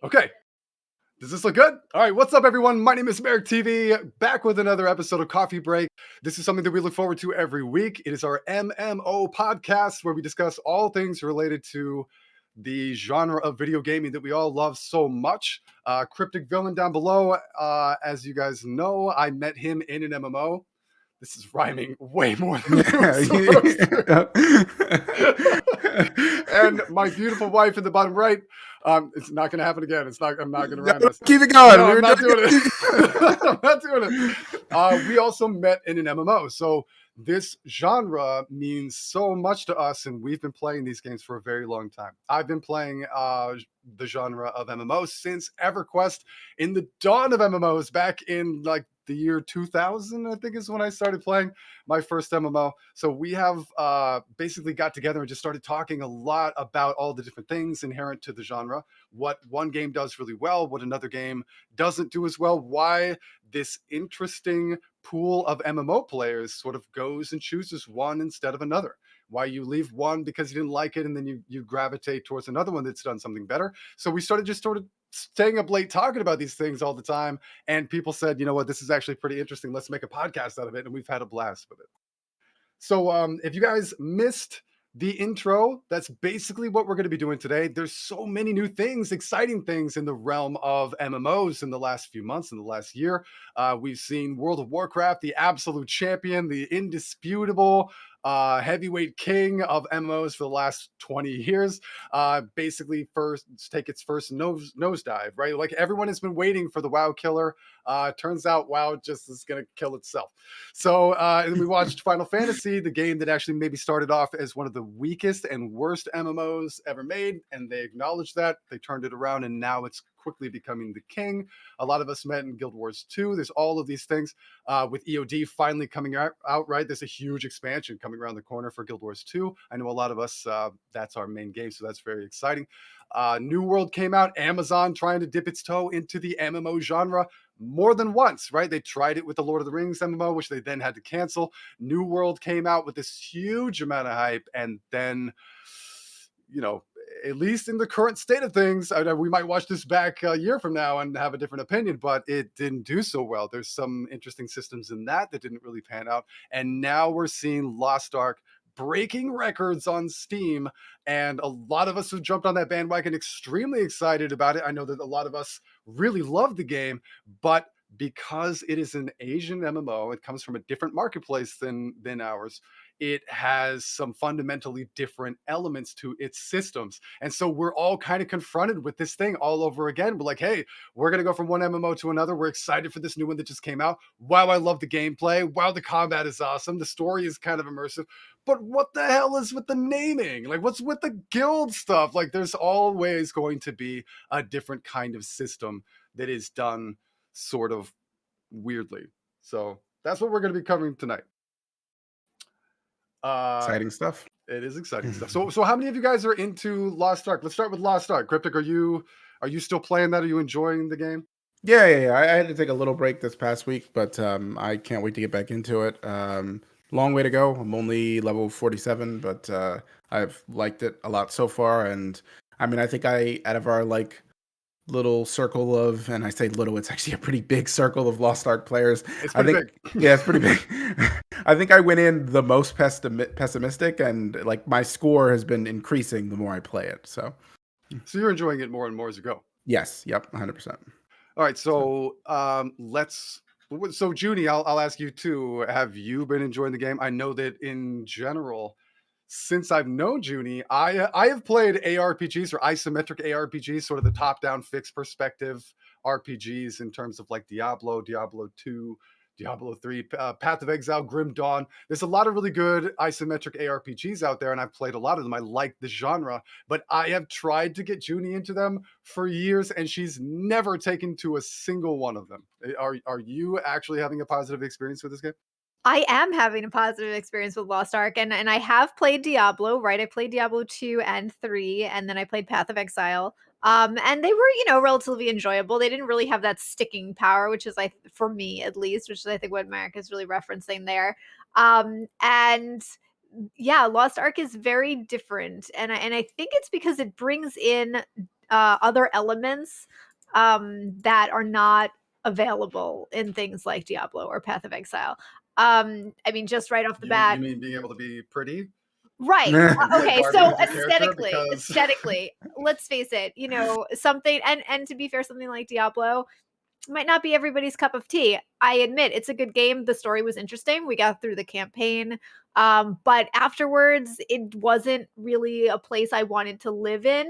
Okay. Does this look good? All right. What's up, everyone? My name is Merrick TV, back with another episode of Coffee Break. This is something that we look forward to every week. It is our MMO podcast where we discuss all things related to the genre of video gaming that we all love so much. Cryptic Villain down below. As you guys know, I met him in an MMO. This is rhyming way more than it was supposed to. And my beautiful wife in the bottom right. It's not going to happen again. I'm not going to rhyme this. Keep it going. No, I'm not doing it. I'm not doing it. We also met in an MMO. So this genre means so much to us, and we've been playing these games for a very long time. I've been playing the genre of MMOs since EverQuest, in the dawn of MMOs back in like the year 2000, I think is when I started playing my first MMO. So we have basically got together and just started talking a lot about all the different things inherent to the genre, what one game does really well, what another game doesn't do as well, why this interesting pool of MMO players sort of goes and chooses one instead of another. Why you leave one because you didn't like it, and then you gravitate towards another one that's done something better. So we started just sort of staying up late talking about these things all the time, and people said, you know what, this is actually pretty interesting. Let's make a podcast out of it, and we've had a blast with it. So if you guys missed the intro, that's basically what we're going to be doing today. There's so many new things, exciting things in the realm of MMOs in the last few months, in the last year. We've seen World of Warcraft, the absolute champion, the indisputable heavyweight king of MMOs for the last 20 years, basically first take its first nosedive, right? Like everyone has been waiting for the WoW killer. Turns out WoW just is going to kill itself. So and we watched Final Fantasy, the game that actually maybe started off as one of the weakest and worst MMOs ever made, and they acknowledged that. They turned it around, and now it's quickly becoming the king. A lot of us met in Guild Wars 2. There's all of these things. With EOD finally coming out, right? There's a huge expansion coming around the corner for Guild Wars 2. I know a lot of us, that's our main game, so that's very exciting. New World came out, Amazon trying to dip its toe into the MMO genre more than once, right? They tried it with the Lord of the Rings MMO, which they then had to cancel. New World came out with this huge amount of hype, and then, you know, at least in the current state of things, we might watch this back a year from now and have a different opinion, but it didn't do so well. There's some interesting systems in that didn't really pan out. And now we're seeing Lost Ark breaking records on Steam. And a lot of us have jumped on that bandwagon, extremely excited about it. I know that a lot of us really love the game, but because it is an Asian MMO, it comes from a different marketplace than ours. It has some fundamentally different elements to its systems. And so we're all kind of confronted with this thing all over again. We're like, hey, we're going to go from one MMO to another. We're excited for this new one that just came out. Wow, I love the gameplay. Wow, the combat is awesome. The story is kind of immersive. But what the hell is with the naming? Like, what's with the guild stuff? Like, there's always going to be a different kind of system that is done sort of weirdly. So that's what we're going to be covering tonight. Exciting stuff. It is exciting stuff. So how many of you guys are into Lost Ark? Let's start with Lost Ark. Cryptic, are you still playing that? Are you enjoying the game? Yeah. I had to take a little break this past week, but I can't wait to get back into it. Long way to go. I'm only level 47, but I've liked it a lot so far. And I mean, I think out of our like little circle of, and I say little, it's actually a pretty big circle of Lost Ark players. It's pretty big. Yeah, it's pretty big. I think I went in the most pessimistic, and like my score has been increasing the more I play it. So you're enjoying it more and more as you go. Yes. Yep. 100%. All right. So So Junie, I'll ask you too. Have you been enjoying the game? I know that in general, since I've known Junie, I have played ARPGs or isometric ARPGs, sort of the top-down fixed perspective RPGs in terms of like Diablo 2, Diablo 3, Path of Exile, Grim Dawn. There's a lot of really good isometric ARPGs out there, and I've played a lot of them. I like the genre, but I have tried to get Junie into them for years, and she's never taken to a single one of them. Are you actually having a positive experience with this game? I am having a positive experience with Lost Ark, and I have played Diablo, right? I played Diablo 2 and 3, and then I played Path of Exile. And they were, relatively enjoyable. They didn't really have that sticking power, which is for me at least, which is I think what Marek is really referencing there. And yeah, Lost Ark is very different, and I think it's because it brings in other elements that are not available in things like Diablo or Path of Exile. I mean, just right off the You bat, mean being able to be pretty right. and play Okay, Barbie so as your character? Because aesthetically, let's face it, something, and to be fair, something like Diablo might not be everybody's cup of tea. I admit it's a good game. The story was interesting. We got through the campaign. But afterwards, it wasn't really a place I wanted to live in,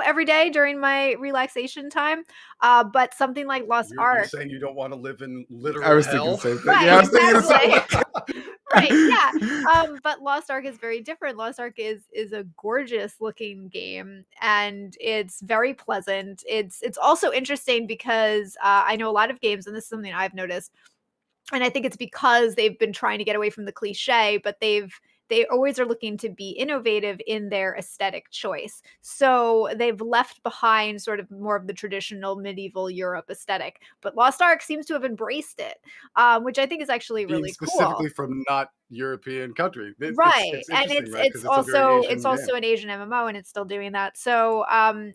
every day during my relaxation time. But something like Lost you're Ark. saying you don't want to live in I literal was thinking the hell? same thing. Right, Yeah, I was thinking the same exactly. thing. Right, yeah. But Lost Ark is very different. Lost Ark is a gorgeous looking game, and it's very pleasant. It's also interesting because I know a lot of games, and this is something I've noticed, and I think it's because they've been trying to get away from the cliche, but they always are looking to be innovative in their aesthetic choice. So they've left behind sort of more of the traditional medieval Europe aesthetic, but Lost Ark seems to have embraced it, which I think is actually Being really cool. specifically from not European country. Right, It's and interesting, right? it's Because it's a very it's Asian game. also an Asian MMO, and it's still doing that. So,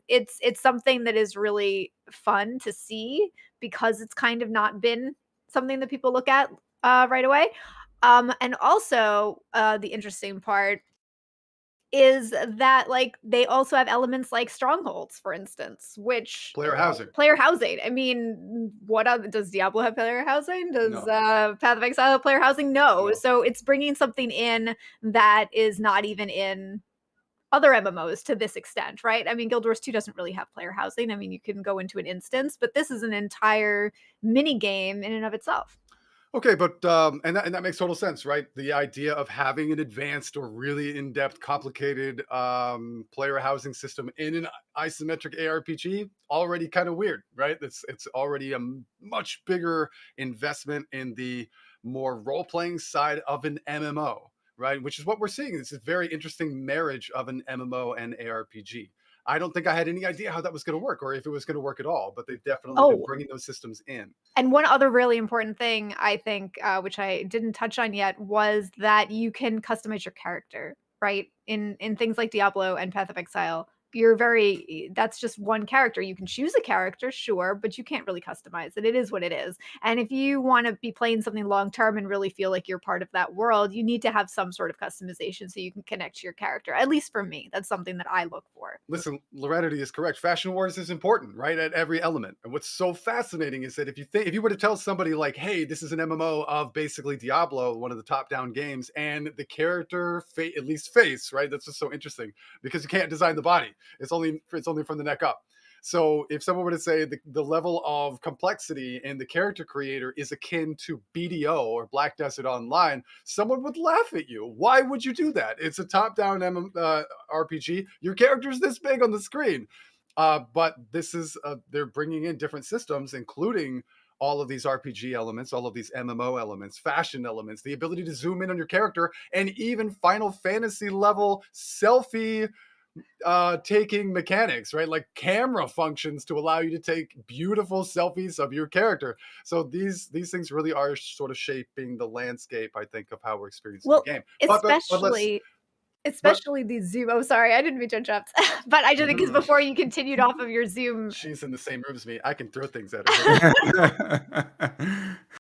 it's something that is really fun to see because it's kind of not been something that people look at, right away. And also, the interesting part is that, like, they also have elements like strongholds, for instance, which Player housing. player housing. I mean, what other does Diablo have player housing? Does, No, Path of Exile have player housing? No. no. So it's bringing something in that is not even in other MMOs to this extent, right? I mean, Guild Wars 2 doesn't really have player housing. I mean, you can go into an instance, but this is an entire mini game in and of itself. Okay, but and that makes total sense, right? The idea of having an advanced or really in-depth, complicated player housing system in an isometric ARPG already kind of weird, right? It's already a much bigger investment in the more role-playing side of an MMO, right? Which is what we're seeing. It's a very interesting marriage of an MMO and ARPG. I don't think I had any idea how that was going to work or if it was going to work at all, but they've definitely been Oh, bringing those systems in. and one other really important thing I think, which I didn't touch on yet, was that you can customize your character, right? In things like Diablo and Path of Exile, that's just one character. You can choose a character, sure, but you can't really customize it. It is what it is. And if you want to be playing something long term and really feel like you're part of that world, you need to have some sort of customization so you can connect to your character. At least for me, that's something that I look for. Listen, Lorenity is correct. Fashion wars is important, right? At every element. And what's so fascinating is that if you were to tell somebody like, "Hey, this is an MMO of basically Diablo, one of the top-down games," and the character at least face, right? That's just so interesting because you can't design the body. It's only from the neck up. So if someone were to say the level of complexity in the character creator is akin to BDO or Black Desert Online, someone would laugh at you. Why would you do that? It's a top-down RPG. Your character's this big on the screen. But this is they're bringing in different systems, including all of these RPG elements, all of these MMO elements, fashion elements, the ability to zoom in on your character, and even Final Fantasy level selfie taking mechanics, right? Like camera functions to allow you to take beautiful selfies of your character. So these things really are sort of shaping the landscape, I think, of how we're experiencing the Well, game. But let's especially but especially the Zoom. Oh, sorry, I didn't mean to interrupt. But I did it because mhm. before you continued off of your Zoom, She's in the same room as me. I can throw things at her.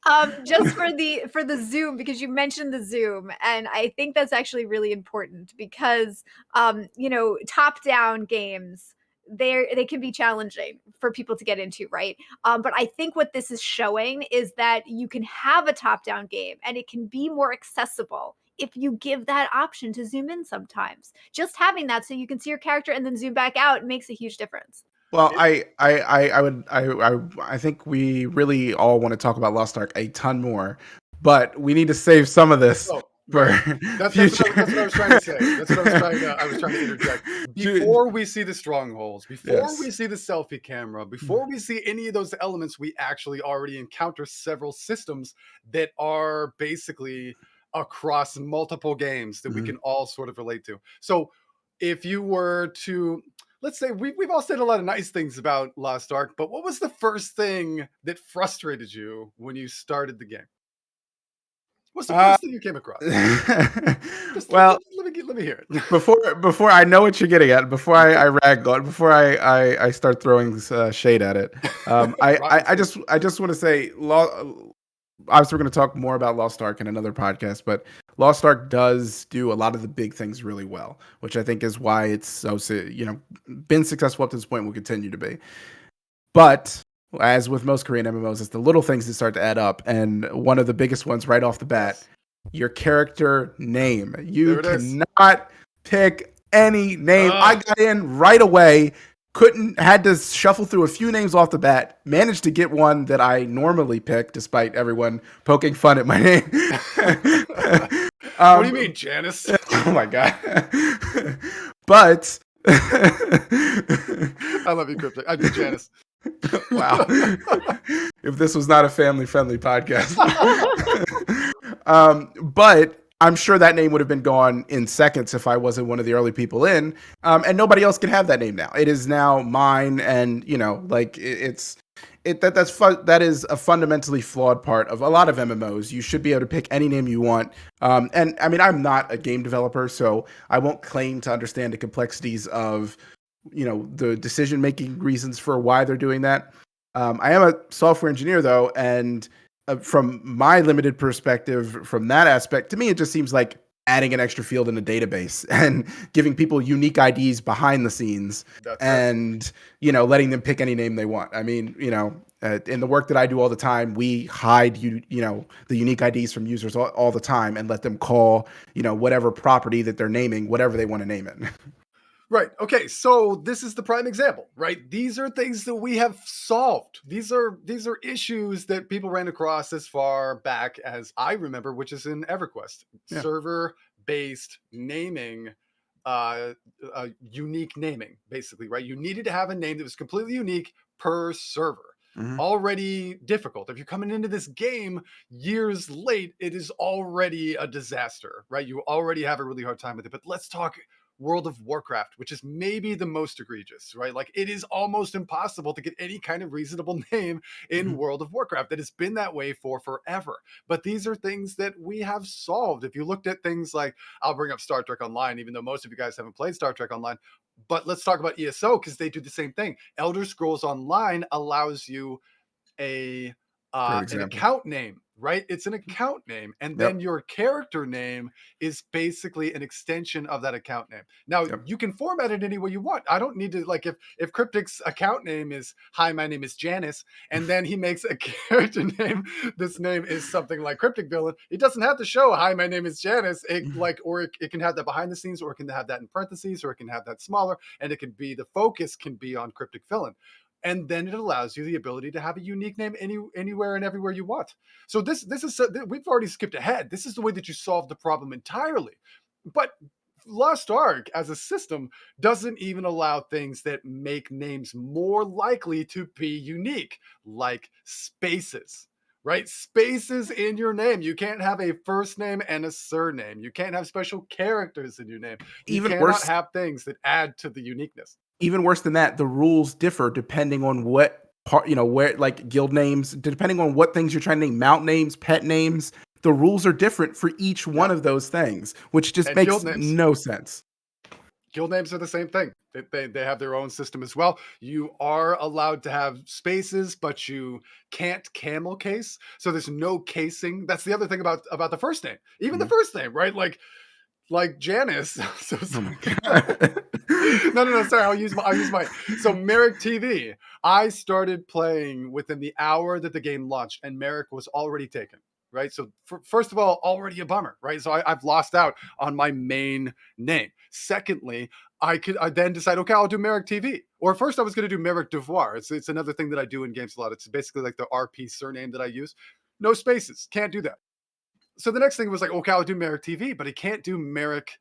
Hold on. just for the Zoom, because you mentioned the Zoom, and I think that's actually really important because, top-down games, they can be challenging for people to get into, right? But I think what this is showing is that you can have a top-down game, and it can be more accessible if you give that option to zoom in sometimes. Just having that so you can see your character and then zoom back out makes a huge difference. Well, It, I think we really all want to talk about Lost Ark a ton more, but we need to save some of this oh, for right. That's what I was trying to say. That's what I was trying to interject. Ju- Before we see the strongholds, before we yes. see the selfie camera, before we see any of those elements, we actually already encounter several systems that are basically across multiple games that we Mhm. can all sort of relate to. So if you were to let's say we've all said a lot of nice things about Lost Ark, but what was the first thing that frustrated you when you started the game? What's the first thing you came across? Just Well, let me hear it. before I know what you're getting at, before I rag on, before I start throwing shade at it, Rotten shade. I just want to say, obviously we're going to talk more about Lost Ark in another podcast, but Lost Ark does do a lot of the big things really well, which I think is why it's so been successful up to this point, will continue to be. But as with most Korean MMOs, it's the little things that start to add up, and one of the biggest ones right off the bat. Yes. Your character name. You There it is. cannot pick any name. I Ugh. got in right away. Had to shuffle through a few names off the bat. Managed to get one that I normally pick, despite everyone poking fun at my name. What do you mean, Janice? Oh my god! But I love you, Cryptic. I mean, Janice. Wow. If this was not a family-friendly podcast. But I'm sure that name would have been gone in seconds if I wasn't one of the early people in. And nobody else can have that name now. It is now mine, and that is a fundamentally flawed part of a lot of MMOs. You should be able to pick any name you want. And I mean, I'm not a game developer, so I won't claim to understand the complexities of the decision-making reasons for why they're doing that. I am a software engineer, though, and from my limited perspective, from that aspect, to me, it just seems like adding an extra field in a database and giving people unique IDs behind the scenes. That's and letting them pick any name they want. I mean, in the work that I do all the time, we hide the unique IDs from users all the time and let them call whatever property that they're naming whatever they want to name it. Right. Okay. So this is the prime example, right? These are things that we have solved. These are issues that people ran across as far back as I remember, which is in EverQuest. Yeah. Server-based naming, unique naming, basically, right? You needed to have a name that was completely unique per server. Mhm. Already difficult. If you're coming into this game years late, it is already a disaster, right? You already have a really hard time with it. But let's talk World of Warcraft, which is maybe the most egregious, right? Like, it is almost impossible to get any kind of reasonable name in Mhm. World of Warcraft. That has been that way for forever. But these are things that we have solved. If you looked at things like, I'll bring up Star Trek Online, even though most of you guys haven't played Star Trek Online, but let's talk about ESO because they do the same thing. Elder Scrolls Online allows you a Great an example. account name, right? It's an account name, and then Yep. your character name is basically an extension of that account name. Now Yep. you can format it any way you want. I don't need to, like, if Cryptic's account name is "Hi, my name is Janice," and then he makes a character name. This name is something like Cryptic Villain. It doesn't have to show "Hi, my name is Janice." It can have that behind the scenes, or it can have that in parentheses, or it can have that smaller, and it can be the focus can be on Cryptic Villain. And then it allows you the ability to have a unique name anywhere and everywhere you want. So we've already skipped ahead. This is the way that you solve the problem entirely. But Lost Ark as a system doesn't even allow things that make names more likely to be unique, like spaces. Right? Spaces in your name. You can't have a first name and a surname. You can't have special characters in your name. You Even cannot worse, have things that add to the uniqueness. even worse than that, the rules differ depending on what part, where, like, guild names, depending on what things you're trying to name, mount names, pet names. The rules are different for each one Yep. of those things, which just And makes guild names. no sense. Guild names are the same thing. They have their own system as well. You are allowed to have spaces, but you can't camel case. So there's no casing. That's the other thing about the first name. Even the Mhm. first name, right? Like Janice. So Oh my god. no. Sorry, I'll use mine. So Merrick TV. I started playing within the hour that the game launched, and Merrick was already taken. Right. So first of all, already a bummer. Right. So I've lost out on my main name. Secondly, I then decide, okay, I'll do Merrick TV. Or first I was going to do Merrick Devoir. It's another thing that I do in games a lot. It's basically like the RP surname that I use. No spaces. Can't do that. So the next thing was like, okay, I'll do Merrick TV, but he can't do Merrick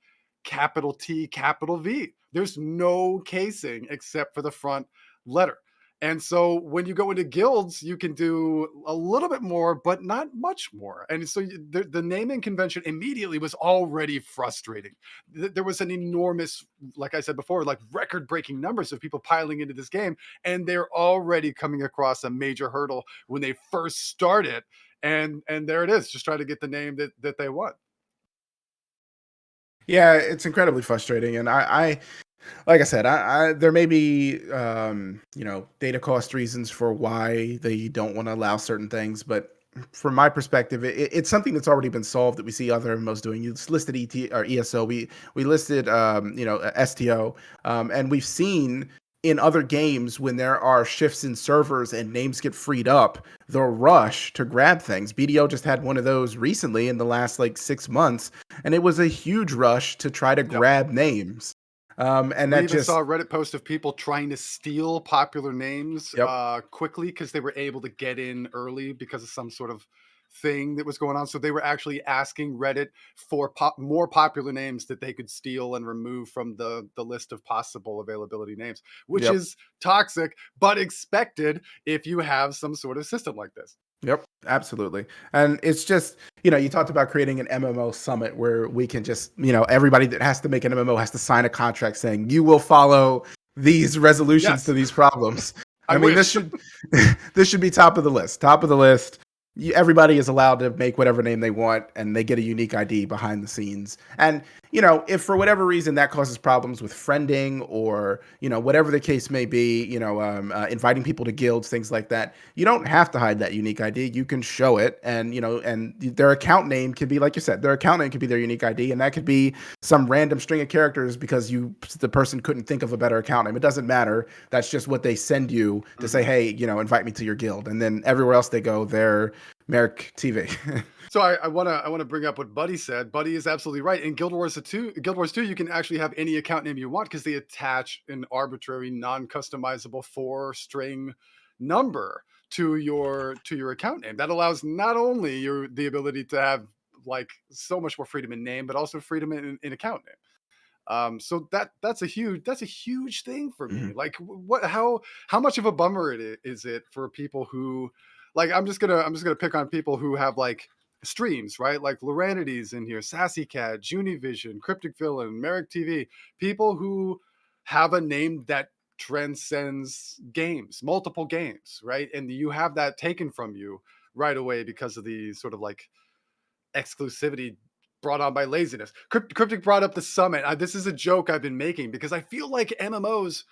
capital T, capital V. There's no casing except for the front letter. And so when you go into guilds, you can do a little bit more, but not much more. And so the naming convention immediately was already frustrating. There was an enormous, like I said before, like record breaking numbers of people piling into this game. And they're already coming across a major hurdle when they first start it. and there it is, just try to get the name that they want. Yeah, it's incredibly frustrating, and I like I said, I there may be data cost reasons for why they don't want to allow certain things, but from my perspective, it's something that's already been solved that we see other MMOs doing. You just listed or ESO, we listed STO, and we've seen in other games when there are shifts in servers and names get freed up, the rush to grab things. BDO just had one of those recently in the last like 6 months, and it was a huge rush to try to Yep. grab names. And We that even saw just a Reddit post of people trying to steal popular names Yep. quickly because they were able to get in early because of some sort of thing that was going on. So they were actually asking Reddit for more popular names that they could steal and remove from the list of possible availability names, which Yep. is toxic but expected if you have some sort of system like this. Yep, absolutely. And it's just, you talked about creating an MMO summit where we can just, everybody that has to make an MMO has to sign a contract saying you will follow these resolutions to Yes, these problems. I I mean, this wish. should this should be top of the list. Top of the list. Everybody is allowed to make whatever name they want, and they get a unique ID behind the scenes. And if for whatever reason that causes problems with friending or whatever the case may be, inviting people to guilds, things like that, you don't have to hide that unique ID. You can show it, and and their account name can be, like you said, their account name could be their unique ID, and that could be some random string of characters because the person couldn't think of a better account name. It doesn't matter. That's just what they send you to say, Mhm. hey, invite me to your guild, and then everywhere else they go, they're Merrick TV. So I wanna bring up what Buddy said. Buddy is absolutely right. In Guild Wars 2, you can actually have any account name you want because they attach an arbitrary, non-customizable four-string number to your account name. That allows not only the ability to have like so much more freedom in name, but also freedom in account name. So that's a huge thing for me. Mhm. Like, what how much of a bummer is it for people who, like, I'm just gonna pick on people who have like streams, right? Like Loranity's in here, Sassy Cat, Junivision, Cryptic Villain, Merrick TV, people who have a name that transcends games, multiple games, right? And you have that taken from you right away because of the sort of like exclusivity brought on by laziness. Cryptic brought up the summit. This is a joke I've been making because I feel like MMOs.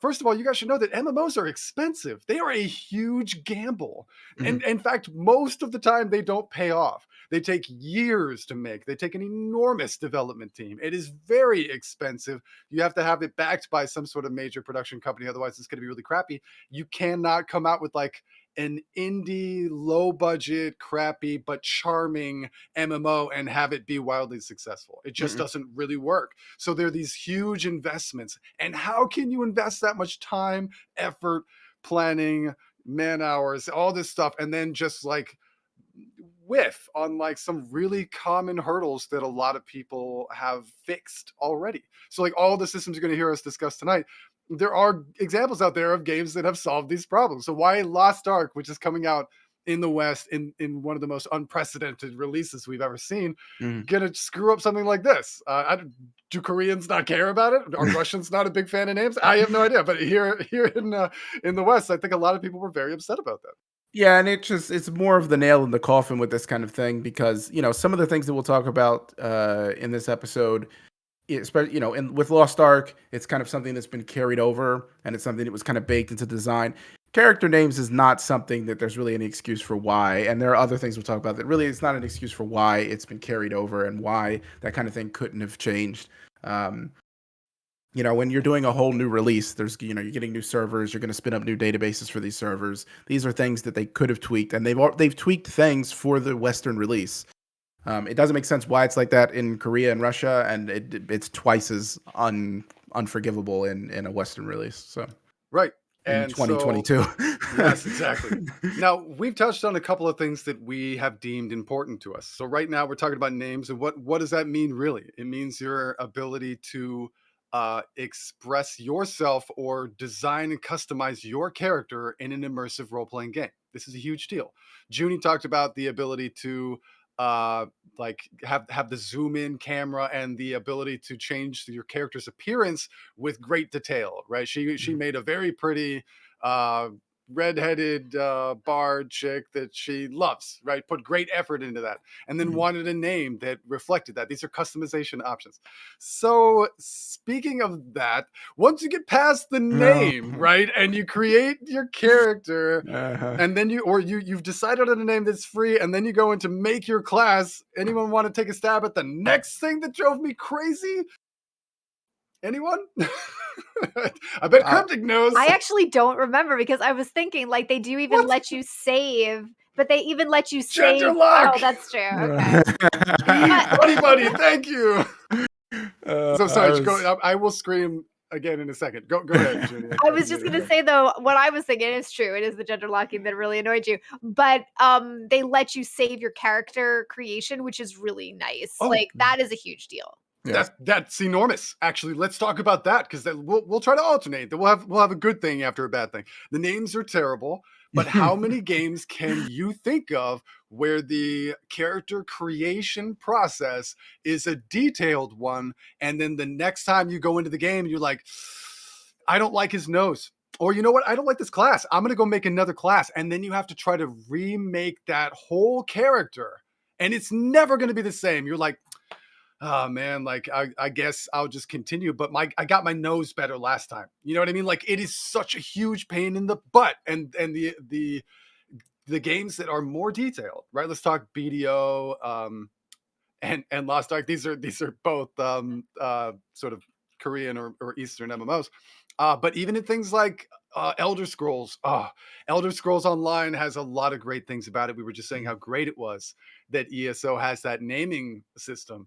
First of all, you guys should know that MMOs are expensive. They are a huge gamble. And Mhm. in fact, most of the time they don't pay off. They take years to make. They take an enormous development team. It is very expensive. You have to have it backed by some sort of major production company. Otherwise, it's going to be really crappy. You cannot come out with like an indie, low budget, crappy, but charming MMO and have it be wildly successful. It just Mm-mm. doesn't really work. So there are these huge investments. And how can you invest that much time, effort, planning, man hours, all this stuff, and then just like whiff on like some really common hurdles that a lot of people have fixed already. So like all the systems you're going to hear us discuss tonight, there are examples out there of games that have solved these problems. So why Lost Ark, which is coming out in the West in one of the most unprecedented releases we've ever seen, Mhm. gonna screw up something like this? Do Koreans not care about it? Are Russians not a big fan of names? I have no idea. But here in the West, I think a lot of people were very upset about that. Yeah, and it's more of the nail in the coffin with this kind of thing because some of the things that we'll talk about in this episode, and with Lost Ark, it's kind of something that's been carried over, and it's something that was kind of baked into design. Character names is not something that there's really any excuse for why, and there are other things we'll talk about that really it's not an excuse for why it's been carried over and why that kind of thing couldn't have changed. Um, when you're doing a whole new release, you're getting new servers, you're going to spin up new databases for these servers. These are things that they could have tweaked, and they've tweaked things for the Western release. It doesn't make sense why it's like that in Korea and Russia, and it's twice as unforgivable in a Western release. So Right. in And so 2022. yes, exactly. Now, we've touched on a couple of things that we have deemed important to us. So right now we're talking about names and what does that mean really? It means your ability to express yourself or design and customize your character in an immersive role-playing game. This is a huge deal. Junie talked about the ability to uh like have the zoom in camera and the ability to change your character's appearance with great detail, right? She made a very pretty uh redheaded bard chick that she loves, right? Put great effort into that, and then wanted a name that reflected that. These are customization options. So speaking of that, once you get past the No. name, right, and you create your character, Uh-huh. and then you've decided on a name that's free, and then you go in to make your class. Anyone want to take a stab at the next thing that drove me crazy? Anyone? I bet Cryptic knows. I actually don't remember because I was thinking like they do even What? let you save, but they even let you Gender save. lock. Oh, that's true. Okay. Buddy, thank you. So sorry, I was- I will scream again in a second. Go ahead, Junie. I was just gonna say though, what I was thinking is true. It is the gender locking that really annoyed you. But they let you save your character creation, which is really nice. Oh. Like that is a huge deal. Yeah. That's enormous. Actually, let's talk about that because we'll try to alternate. We'll have a good thing after a bad thing. The names are terrible, but how many games can you think of where the character creation process is a detailed one, and then the next time you go into the game, you're like, I don't like his nose. Or you know what? I don't like this class. I'm gonna go make another class, and then you have to try to remake that whole character, and it's never gonna be the same. You're like, oh man, like I guess I'll just continue, but I got my nose better last time. You know what I mean? Like it is such a huge pain in the butt, and the games that are more detailed, right? Let's talk BDO and Lost Ark. These are both sort of Korean or Eastern MMOs. But even in things like Elder Scrolls, Elder Scrolls Online has a lot of great things about it. We were just saying how great it was that ESO has that naming system.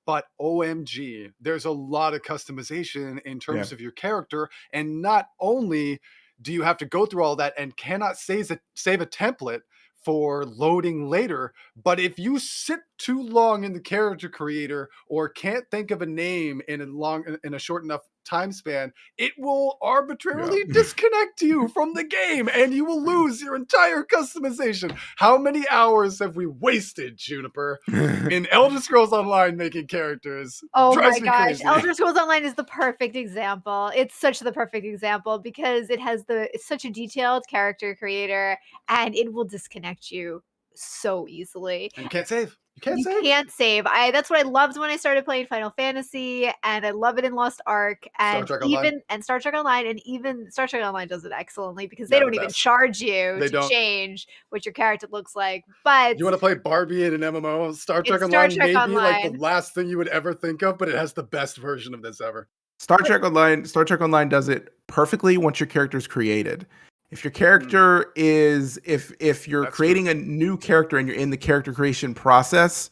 But OMG, there's a lot of customization in terms Yeah. of your character. And not only do you have to go through all that and cannot save a template for loading later, but if you sit too long in the character creator or can't think of a name in a short enough time span, it will arbitrarily Yeah. disconnect you from the game and you will lose your entire customization. How many hours have we wasted, Juniper, in Elder Scrolls Online making characters? Oh Drives my me gosh. crazy. Elder Scrolls Online is the perfect example. It's such the perfect example because it's such a detailed character creator and it will disconnect you so easily. And you can't save. You can't You save. can't save. That's what I loved when I started playing Final Fantasy, and I love it in Lost Ark, Star Trek Online. Star Trek Online, and even Star Trek Online does it excellently because Yeah, they the don't even best. charge you They to don't. change what your character looks like. But You want to play Barbie in an MMO? Star Trek it's Star Online Trek may be like the Online. last thing you would ever think of, but it has the best version of this ever. Star Trek Online does it perfectly once your character's created. If your character is if you're That's creating a new character and you're in the character creation process,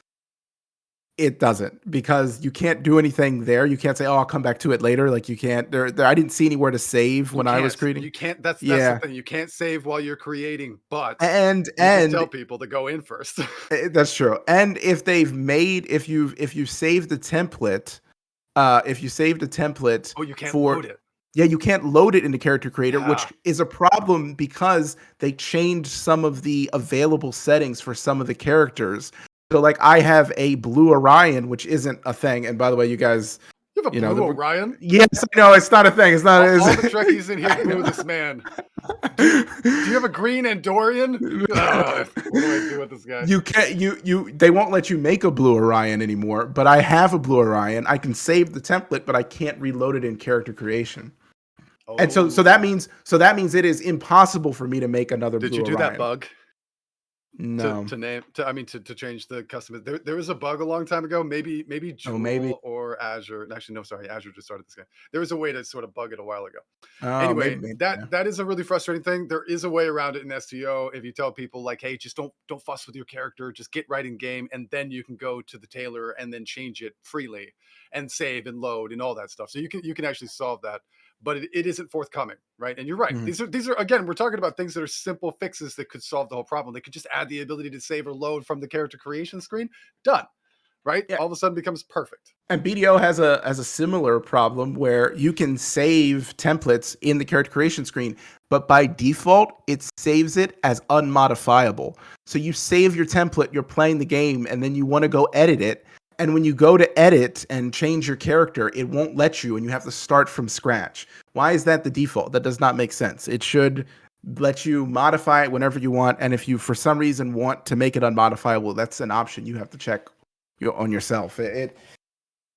it doesn't, because you can't do anything there. You can't say, "Oh, I'll come back to it later." Like you can't. There I didn't see anywhere to save when I was creating. You can't. That's the Yeah, thing. You can't save while you're creating, but and you just tell people to go in first. that's true. And if you saved the template, if you saved a template Oh, you can't for load it. yeah, you can't load it into Character Creator, which Yeah. is a problem because they changed some of the available settings for some of the characters. So, like, I have a Blue Orion, which isn't a thing. And by the way, you guys, You have a you know, blue Orion. yes, I know it's not a thing. It's not. All the Trekkies in here boo this man. Do you have a green Andorian? What do I do with this guy? You can't they won't let you make a Blue Orion anymore, but I have a Blue Orion. I can save the template, but I can't reload it in character creation. And so that means it is impossible for me to make another Did Blue you do Orion. that bug? No. To change the custom. There was a bug a long time ago. Maybe Joule maybe. or Azure. Actually, no, sorry, Azure just started this game. There was a way to sort of bug it a while ago. Oh, Anyway, maybe, yeah. that is a really frustrating thing. There is a way around it in STO. If you tell people like, hey, just don't fuss with your character, just get right in game, and then you can go to the tailor and then change it freely and save and load and all that stuff. So you can actually solve that. But it isn't forthcoming, right? And you're right. Mhm. These are again, we're talking about things that are simple fixes that could solve the whole problem. They could just add the ability to save or load from the character creation screen. Done, right? Yeah. All of a sudden becomes perfect. And BDO has a similar problem where you can save templates in the character creation screen, but by default, it saves it as unmodifiable. So you save your template, you're playing the game, and then you want to go edit it. And when you go to edit and change your character, it won't let you, and you have to start from scratch. Why is that the default? That does not make sense. It should let you modify it whenever you want. And if you, for some reason, want to make it unmodifiable, that's an option you have to check on yourself.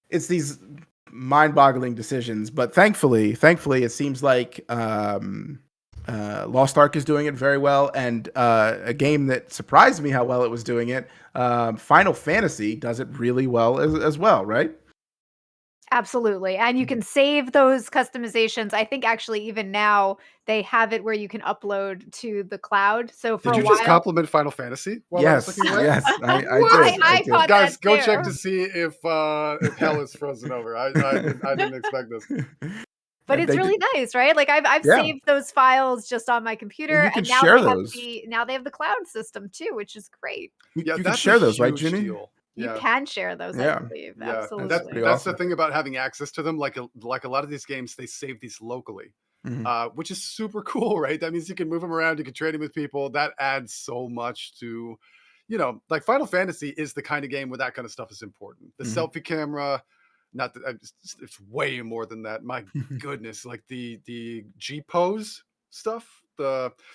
It's these mind-boggling decisions, but thankfully, it seems like Lost Ark is doing it very well, and a game that surprised me how well it was doing it, Final Fantasy, does it really well as well, right? Absolutely. And you can save those customizations. I think actually even now they have it where you can upload to the cloud. So for Did a you just while, compliment Final Fantasy while I was Yes, looking away? yes, I What? did. I I did. caught Guys, that go check too. to see if hell is frozen over. I didn't expect this. But And it's they really did, nice, right? Like I've yeah, saved those files just on my and computer, you can and now share they have those. the cloud system too, which is great. Yeah, You can that's a share those, right, huge Junie? deal. You Yeah. can share those, I Yeah, believe. Yeah, and that's that's pretty Absolutely. that's the awesome. thing about having access to them. Like a lot of these games, they save these locally, Mhm. which is super cool, right? That means you can move them around, you can trade them with people. That adds so much to, like Final Fantasy is the kind of game where that kind of stuff is important. The Mhm. selfie camera, not that it's way more than that. My goodness, like the G pose stuff.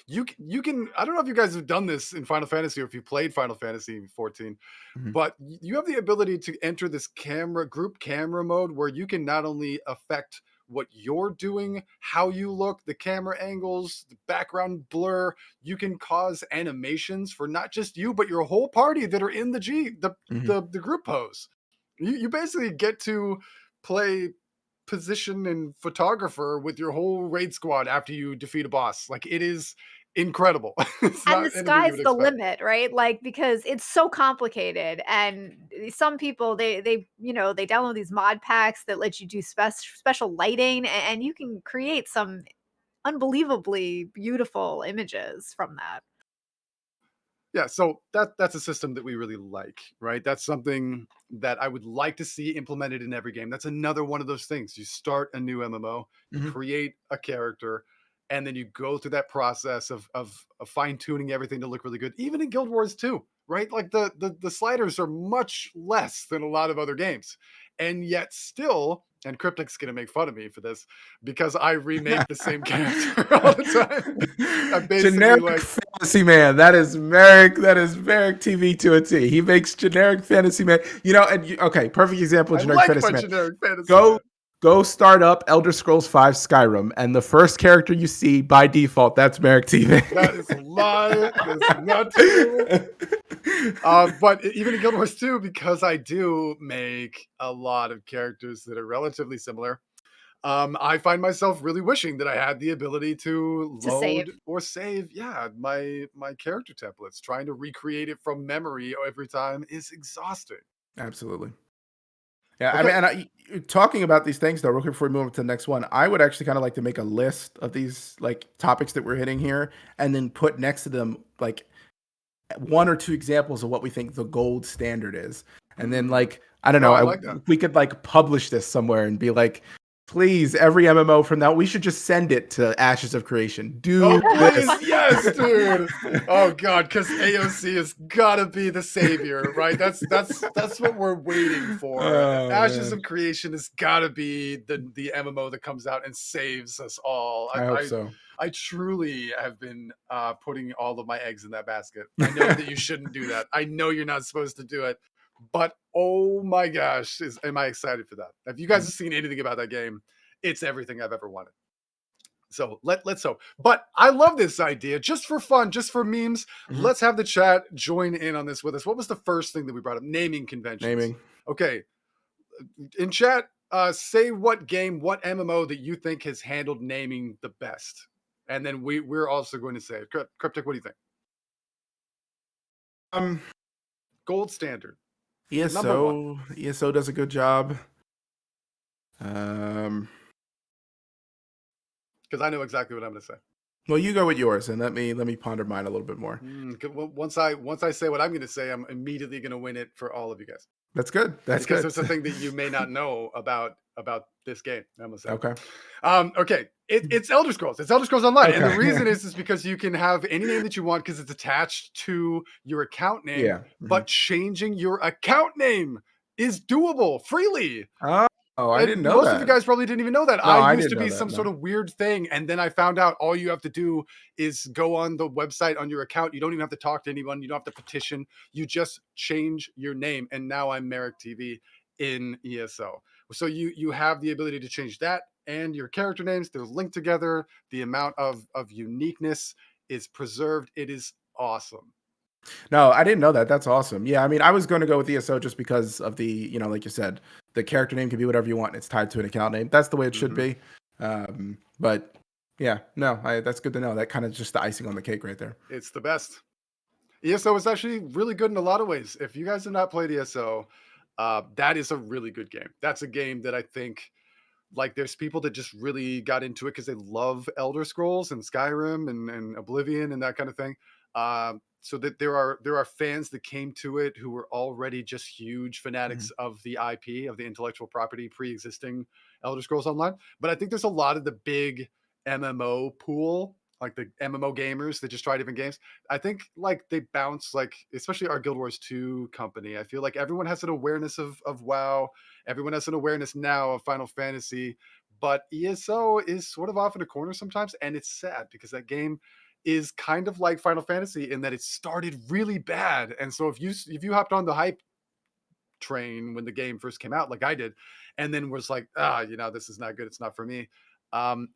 You can I don't know if you guys have done this in Final Fantasy or if you played Final Fantasy 14, Mhm. but you have the ability to enter this group camera mode where you can not only affect what you're doing, how you look, the camera angles, the background blur. You can cause animations for not just you, but your whole party that are in Mhm. the group pose. You basically get to play position and photographer with your whole raid squad after you defeat a boss. Like it is incredible. It's And not the anything you sky's would the expect. limit, right? Like, because it's so complicated, and some people, they download these mod packs that let you do special lighting, and you can create some unbelievably beautiful images from that. Yeah, so that's a system that we really like, right? That's something that I would like to see implemented in every game. That's another one of those things. You start a new MMO, you Mhm. create a character, and then you go through that process of fine tuning everything to look really good. Even in Guild Wars 2, right? Like the sliders are much less than a lot of other games, and yet still. And Cryptic's gonna make fun of me for this because I remake the same character all the time. I basically Generic like fantasy man. That is Merrick. That is Merrick TV to a T. He makes generic fantasy man. Okay, perfect example of I generic like fantasy my man. generic fantasy Go man. go start up Elder Scrolls V Skyrim, and the first character you see by default, that's Merrick TV. That is a lie. That's not true. But even in Guild Wars 2, because I do make a lot of characters that are relatively similar, I find myself really wishing that I had the ability to To save. load or save, yeah, my character templates. Trying to recreate it from memory every time is exhausting. Absolutely. Yeah, I mean, Okay, talking about these things though, real quick before we move on to the next one, I would actually kind of like to make a list of these like topics that we're hitting here, and then put next to them like one or two examples of what we think the gold standard is. And then mm, like, I don't no, know, I like that. we could like publish this somewhere and be like, please, every MMO from now, we should just send it to Ashes of Creation. Oh, Do this. please, yes, dude. Oh God, because AOC has gotta be the savior, right? That's what we're waiting for. Oh Ashes man. of Creation has gotta be the MMO that comes out and saves us all. I hope so. I truly have been putting all of my eggs in that basket. I know that you shouldn't do that. I know you're not supposed to do it, but oh my gosh, am I excited for that? If you guys have seen anything about that game, it's everything I've ever wanted. So let's hope. But I love this idea just for fun, just for memes. Mhm. Let's have the chat join in on this with us. What was the first thing that we brought up? Naming conventions. Naming. Okay, in chat, say what game, what MMO that you think has handled naming the best, and then we're also going to say it. Cryptic. What do you think? Um, Gold standard, number one. ESO does a good job. Um, Because I know exactly what I'm going to say. well, you go with yours, and let me ponder mine a little bit more. Once I say what I'm going to say, I'm immediately going to win it for all of you guys. That's good. That's Because good. there's something that you may not know about this game. I'm gonna say. Okay. Okay. It's Elder Scrolls. It's Elder Scrolls Online, and the Okay. reason is because you can have any name that you want because it's attached to your account name. Yeah. But changing your account name is doable freely. Oh, Oh, I didn't And know most of you that. guys probably didn't even know that. No, I I used didn't to know be that. some sort No. of weird thing, and then I found out all you have to do is go on the website on your account. You don't even have to talk to anyone. You don't have to petition. You just change your name, and now I'm Merrick TV in ESO. So you have the ability to change that and your character names. They're linked together. The amount of uniqueness is preserved. It is awesome. No, I didn't know that. That's awesome. Yeah, I mean, I was going to go with ESO just because of the, like you said, the character name can be whatever you want. It's tied to an account name. That's the way it should Mhm. be. But yeah, no, that's good to know. That kind of just the icing on the cake right there. It's the best. ESO is actually really good in a lot of ways. If you guys have not played ESO, that is a really good game. That's a game that I think like there's people that just really got into it because they love Elder Scrolls and Skyrim and Oblivion and that kind of thing. So that there are fans that came to it who were already just huge fanatics Mhm. of the IP of the intellectual property pre-existing Elder Scrolls Online. But I think there's a lot of the big MMO pool, like the MMO gamers that just try different games. I think like they bounce like especially our Guild Wars 2 company. I feel like everyone has an awareness of WoW. Everyone has an awareness now of Final Fantasy, but ESO is sort of off in a corner sometimes, and it's sad because that game is kind of like Final Fantasy in that it started really bad. And so if you hopped on the hype train when the game first came out, like I did, and then was like, this is not good. It's not for me.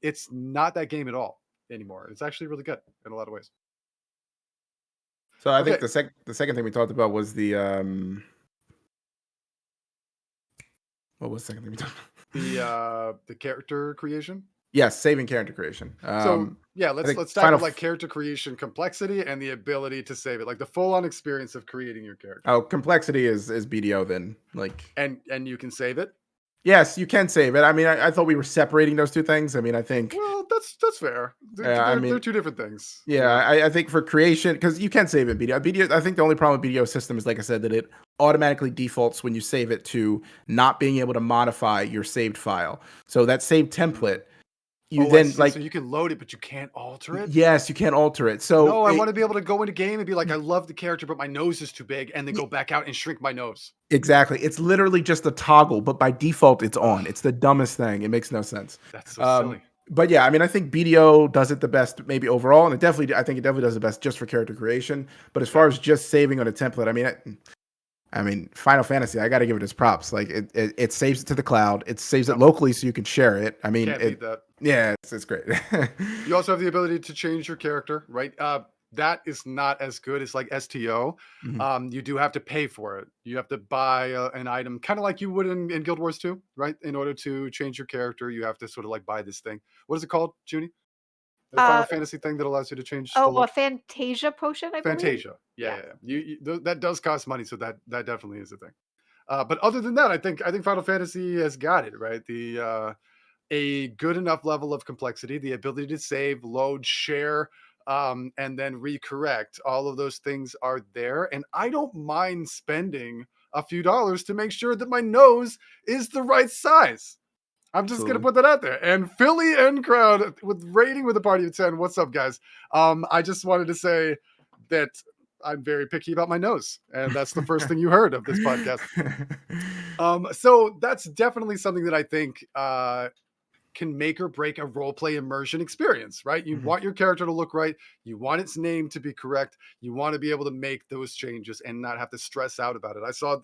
It's not that game at all anymore. It's actually really good in a lot of ways. So I think Okay, the second thing we talked about was the what was the second thing we talked about? the character creation. Yes, saving character creation. So yeah, I let's think let's final tackle like character creation complexity and the ability to save it, like the full on experience of creating your character. oh, complexity is BDO then. Like And you can save it. yes, you can save it. I mean, I thought we were separating those two things. I mean, I think Well, that's fair. They're, I they're, they're mean, two different things. yeah, I think for creation, because you can save it BDO. BDO, I think the only problem with BDO system is, like I said, that it automatically defaults when you save it to not being able to modify your saved file. So that saved Mhm. template, you Oh, I then see. So like, you can load it, but you can't alter it. yes, you can't alter it. So No, I want to be able to go into game and be like, I love the character, but my nose is too big, and then go back out and shrink my nose. exactly, it's literally just a toggle, but by default, it's on. Ugh, It's the dumbest thing. It makes no sense. that's so Um, silly. but yeah, I mean, I think BDO does it the best, maybe overall, and I think it definitely does the best just for character creation. But as far Yeah, as just saving on a template, I mean, Final Fantasy, I got to give it its props. Like it saves it to the cloud. It saves it yep. locally so you can share it. I mean, Can't beat that. yeah, it's great. You also have the ability to change your character, right? That is not as good as like STO. Mhm. You do have to pay for it. You have to buy an item, kind of like you would in Guild Wars 2, right? In order to change your character, you have to sort of like buy this thing. What is it called, Junie? The Final Uh, Fantasy thing that allows you to change the oh, a look? Fantasia potion, I believe? Fantasia. Yeah, Yeah. yeah. That does cost money, so that definitely is a thing. But other than that, I think Final Fantasy has got it right. A good enough level of complexity, the ability to save, load, share, and then recorrect. All of those things are there. And I don't mind spending a few dollars to make sure that my nose is the right size. I'm just gonna Absolutely. put that out there. And Philly and crowd with rating with a party of 10. What's up, guys? I just wanted to say that I'm very picky about my nose, and that's the first thing you heard of this podcast. So that's definitely something that I think can make or break a role play immersion experience, right? You Mhm. want your character to look right, you want its name to be correct, you want to be able to make those changes and not have to stress out about it. I saw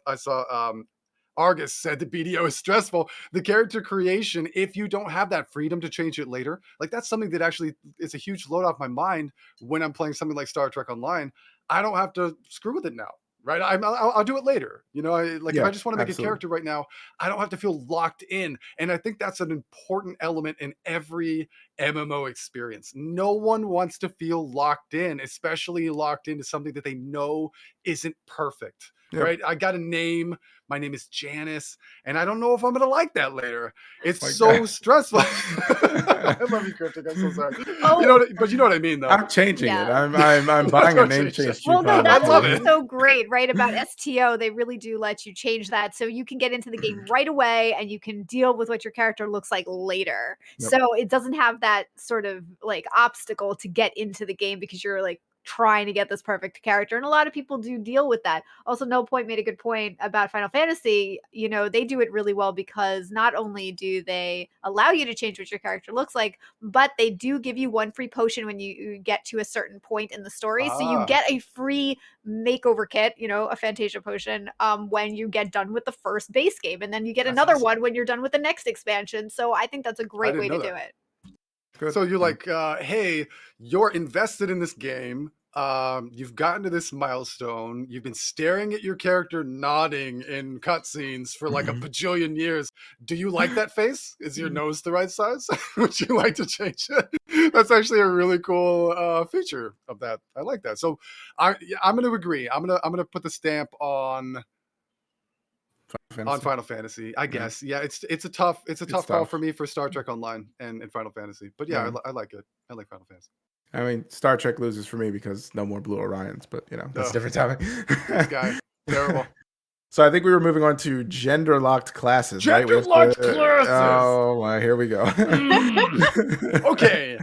Argus said the BDO is stressful. The character creation, if you don't have that freedom to change it later, like that's something that actually is a huge load off my mind when I'm playing something like Star Trek Online. I don't have to screw with it now, right? I'll do it later. Like if Yeah, I just want to make a absolutely. character right now, I don't have to feel locked in. And I think that's an important element in every MMO experience. No one wants to feel locked in, especially locked into something that they know isn't perfect. Yep. Right? I got a name. My name is Janice, and I don't know if I'm gonna like that later. It's My God. so stressful. I love you, Cryptic. I'm so sorry. Oh, But you know what I mean, though. I'm changing it. yeah. I'm Let's buying a go name change it. change Well, no, coupon I that's love what's it. after. so great, right, about STO. They really do let you change that so you can get into the game right away and you can deal with what your character looks like later. Yep. So it doesn't have that sort of like obstacle to get into the game because you're like trying to get this perfect character. And a lot of people do deal with that. Also, No Point made a good point about Final Fantasy. You know, they do it really well because not only do they allow you to change what your character looks like, but they do give you one free potion when you get to a certain point in the story. So you Ah. get a free makeover kit, you know, a Fantasia potion, when you get done with the first base game. And then you get That's another awesome. one when you're done with the next expansion. So I think that's a great didn't way know to that. do it. Good. So you're like, hey, you're invested in this game. You've gotten to this milestone. You've been staring at your character nodding in cutscenes for like a bajillion years. Do you like that face? Is your nose the right size? Would you like to change it? That's actually a really cool feature of that. I like that. So I'm going to agree. I'm gonna put the stamp on Final Fantasy. I guess. Yeah, it's a tough call tough. for me for Star Trek Online and Final Fantasy. But yeah, Yeah. I like it. I like Final Fantasy. I mean, Star Trek loses for me because no more Blue Orions, but you know, that's a different topic. This guy, terrible. So I think we were moving on to gender locked classes, right? We have Gender-locked classes! Oh my, here we go. Okay.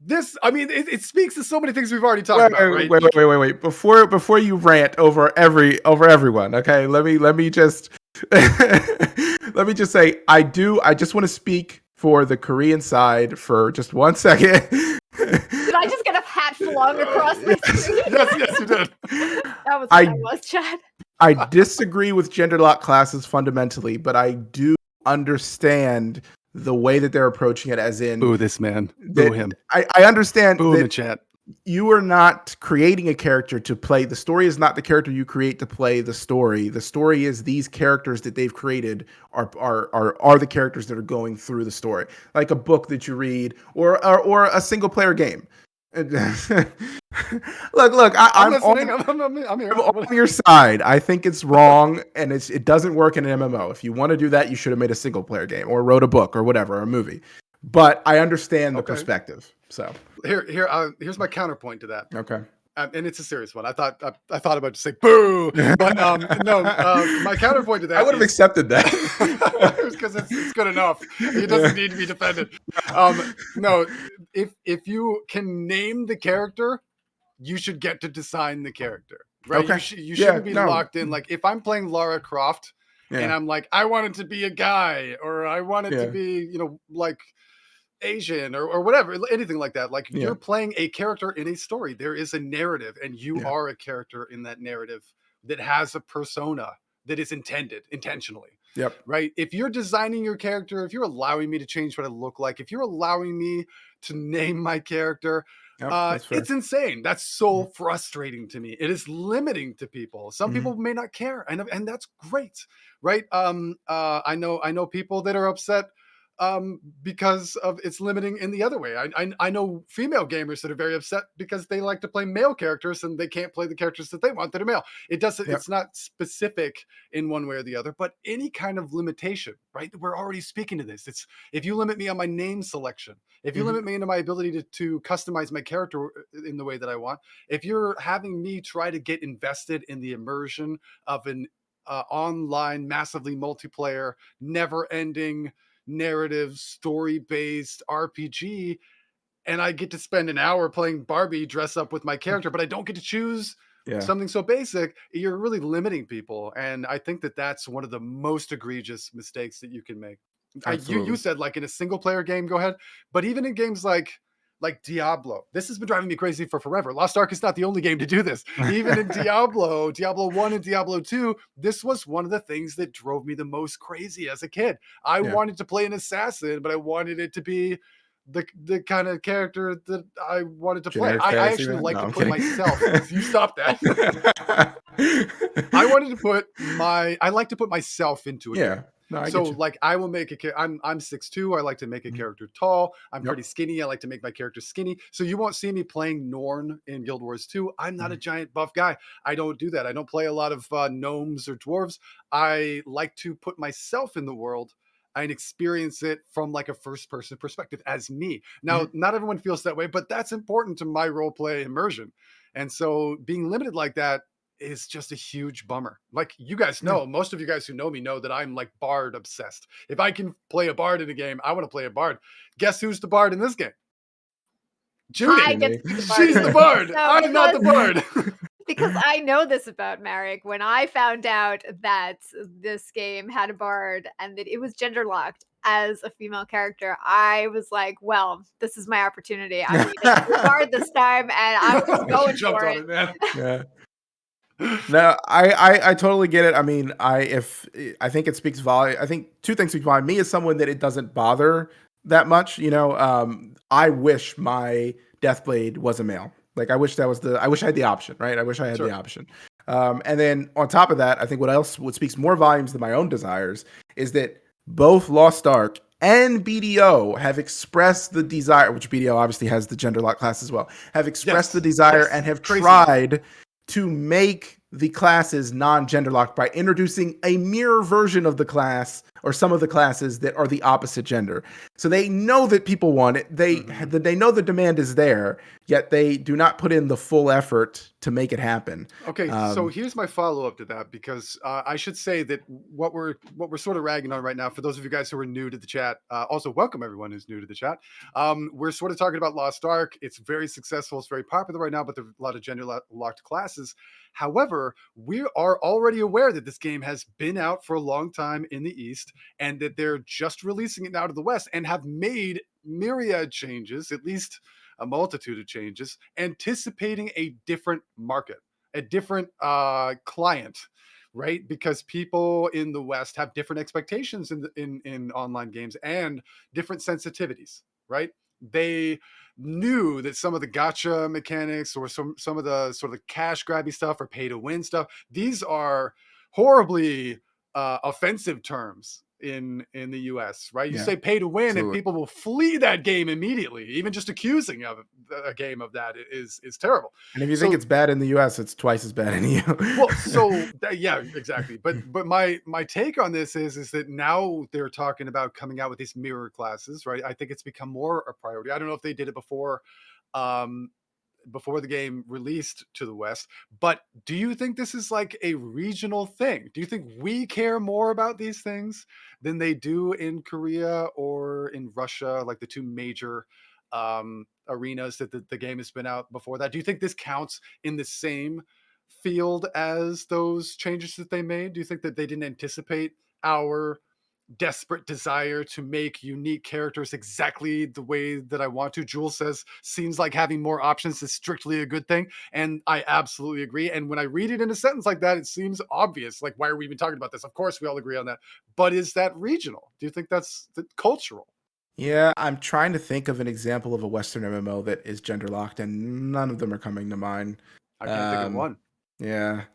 This, I mean, it speaks to so many things we've already talked about, right? Wait. Before you rant over everyone, okay? Let me just let me just say I just want to speak for the Korean side for just 1 second. Did I just get a hat flung across my screen? Yes, you did. That was what I was, Chad. I disagree with gender lock classes fundamentally, but I do understand the way that they're approaching it, as in Boo this man. Boo him. I understand Boo in the that chat. you are not creating a character to play. The story is not the character you create to play the story. The story is these characters that they've created are the characters that are going through the story, like a book that you read or a single player game. Look, I'm listening. I'm here. I'm on your side. I think it's wrong, and it doesn't work in an MMO. If you want to do that, you should have made a single player game or wrote a book or whatever, or a movie. But I understand the perspective. So here's my counterpoint to that. Okay. And it's a serious one. I thought about to say boo, but no. My counterpoint to that, I would have accepted that because it's good enough. It doesn't need to be defended. No, if you can name the character, you should get to design the character, right? Okay. You shouldn't be locked in. Like if I'm playing Lara Croft and I'm like, I want it to be a guy, or I want it to be, like Asian or whatever, anything like that. Like you're playing a character in a story. There is a narrative, and you are a character in that narrative that has a persona that is intended intentionally. Yep. Right. If you're designing your character, if you're allowing me to change what I look like, if you're allowing me to name my character, it's insane. That's so frustrating to me. It is limiting to people. Some people may not care, and that's great, right? I know people that are upset because of it's limiting in the other way. I know female gamers that are very upset because they like to play male characters and they can't play the characters that they want that are male. It doesn't. It's not specific in one way or the other, but any kind of limitation, right? We're already speaking to this. It's if you limit me on my name selection, if you limit me into my ability to customize my character in the way that I want, if you're having me try to get invested in the immersion of an online, massively multiplayer, never-ending narrative, story-based RPG, and I get to spend an hour playing Barbie dress up with my character, but I don't get to choose something so basic, you're really limiting people. And I think that that's one of the most egregious mistakes that you can make. You said like in a single player game, go ahead, but even in games like Diablo, this has been driving me crazy for forever. Lost Ark is not the only game to do this. Even in Diablo 1 and Diablo 2, this was one of the things that drove me the most crazy as a kid. I wanted to play an assassin, but I wanted it to be the kind of character that I wanted to play. I actually like to put myself. You stop that. I like to put myself into it. Yeah. No, so like I will make I'm 6'2". I like to make a character tall. I'm pretty skinny. I like to make my character skinny. So you won't see me playing Norn in Guild Wars 2. I'm not a giant buff guy. I don't do that. I don't play a lot of gnomes or dwarves. I like to put myself in the world and experience it from like a first person perspective as me. Now, not everyone feels that way, but that's important to my role play immersion. And so being limited like that is just a huge bummer. Like you guys know, most of you guys who know me know that I'm like bard obsessed. If I can play a bard in a game, I want to play a bard. Guess who's the bard in this game? Judy. I get to be the bard. She's the bard. So I'm not the bard. because I know this about Marek. When I found out that this game had a bard and that it was gender locked as a female character, I was like, "Well, this is my opportunity. I'm going to make it a bard this time, and I'm just She going jumped for on it." it, man. Yeah. No, I totally get it. I mean, I think it speaks volume. I think two things speak volume. Me as someone that it doesn't bother that much. I wish my Deathblade was a male. Like I wish I wish I had the option, right? I wish I had Sure. the option. And then on top of that, I think what speaks more volumes than my own desires is that both Lost Ark and BDO have expressed the desire, which BDO obviously has the gender lock class as well, have expressed the desire and have tried to make the classes non-gender locked by introducing a mirror version of the class or some of the classes that are the opposite gender. So they know that people want it. They know the demand is there, yet they do not put in the full effort to make it happen. Okay, so here's my follow-up to that, because I should say that what we're sort of ragging on right now, for those of you guys who are new to the chat, also welcome everyone who's new to the chat. We're sort of talking about Lost Ark. It's very successful. It's very popular right now, but there are a lot of gender-locked classes. However, we are already aware that this game has been out for a long time in the East, and that they're just releasing it now to the West and have made myriad changes, at least a multitude of changes, anticipating a different market, a different client, right? Because people in the West have different expectations in online games and different sensitivities, right? They knew that some of the gotcha mechanics or some of the sort of cash grabby stuff or pay to win stuff, these are horribly offensive terms in the US, right? You say pay to win, absolutely. and people will flee that game immediately. Even just accusing of a game of that is terrible. And if you think it's bad in the US, it's twice as bad in you. Well, so yeah, exactly. But my take on this is that now they're talking about coming out with these mirror classes, right? I think it's become more a priority. I don't know if they did it before the game released to the West, but do you think this is like a regional thing? Do you think we care more about these things than they do in Korea or in Russia, like the two major arenas that the game has been out before that? Do you think this counts in the same field as those changes that they made? Do you think that they didn't anticipate our desperate desire to make unique characters exactly the way that I want to? Jules says, seems like having more options is strictly a good thing. And I absolutely agree. And when I read it in a sentence like that, it seems obvious. Like, why are we even talking about this? Of course, we all agree on that. But is that regional? Do you think that's cultural? Yeah, I'm trying to think of an example of a Western MMO that is gender locked, and none of them are coming to mind. I can't think of one. Yeah.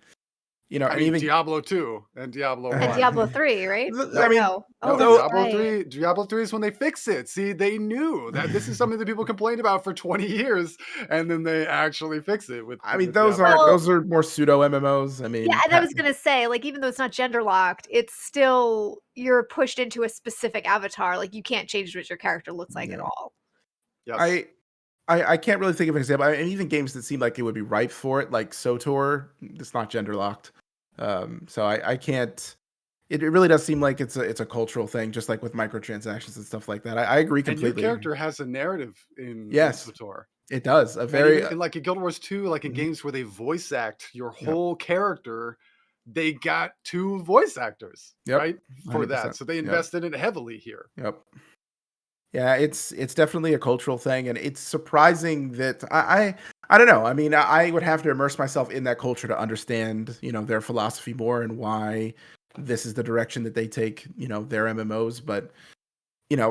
I mean, even Diablo 2 and Diablo 1. And Diablo 3, right? I mean, no. Oh, No, that's Diablo 3 is when they fix it. See, they knew that this is something that people complained about for 20 years, and then they actually fix it with. I mean, with those are more pseudo MMOs. I mean, Yeah, and I was gonna say, like, even though it's not gender locked, it's still you're pushed into a specific avatar. Like, you can't change what your character looks like at all. Yes. I can't really think of an example. I mean, even games that seem like it would be ripe for it, like SOTOR, it's not gender locked. So I can't. It really does seem like it's a cultural thing, just like with microtransactions and stuff like that. I agree completely. And your character has a narrative in SOTOR. It does. A very in like in Guild Wars 2, like in games where they voice act your whole character, they got 2 voice actors, right? For 100%. that. So they invested in it heavily here. Yep. Yeah, it's definitely a cultural thing, and it's surprising that I don't know. I mean, I would have to immerse myself in that culture to understand, their philosophy more and why this is the direction that they take, their MMOs. But,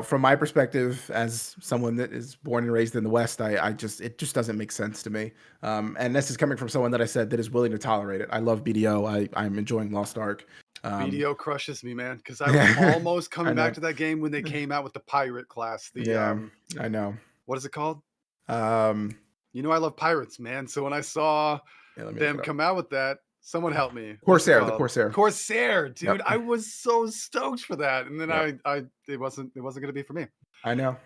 from my perspective, as someone that is born and raised in the West, it just doesn't make sense to me. And this is coming from someone that I said that is willing to tolerate it. I love BDO. I'm enjoying Lost Ark. BDO crushes me, man, because I was almost coming back to that game when they came out with the pirate class. I know. What is it called? I love pirates, man. So when I saw them come out with that, someone help me. The Corsair, dude. Yep. I was so stoked for that, and then it wasn't going to be for me. I know.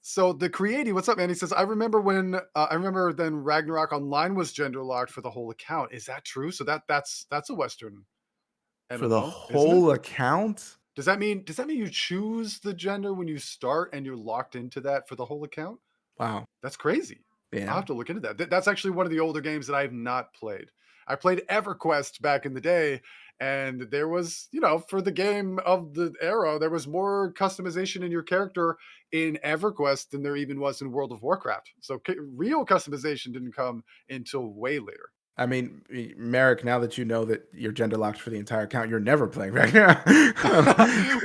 So the Creaty, what's up, man? He says, I remember then Ragnarok Online was gender locked for the whole account. Is that true? So that's a Western MMO, for the whole account? Does that mean you choose the gender when you start and you're locked into that for the whole account? Wow. That's crazy. I'll Yeah. have to look into that. That's actually one of the older games that I've not played. I played EverQuest back in the day, and there was, for the game of the era, there was more customization in your character in EverQuest than there even was in World of Warcraft. So real customization didn't come until way later. I mean, Merrick, now that you know that you're gender locked for the entire account, you're never playing right now.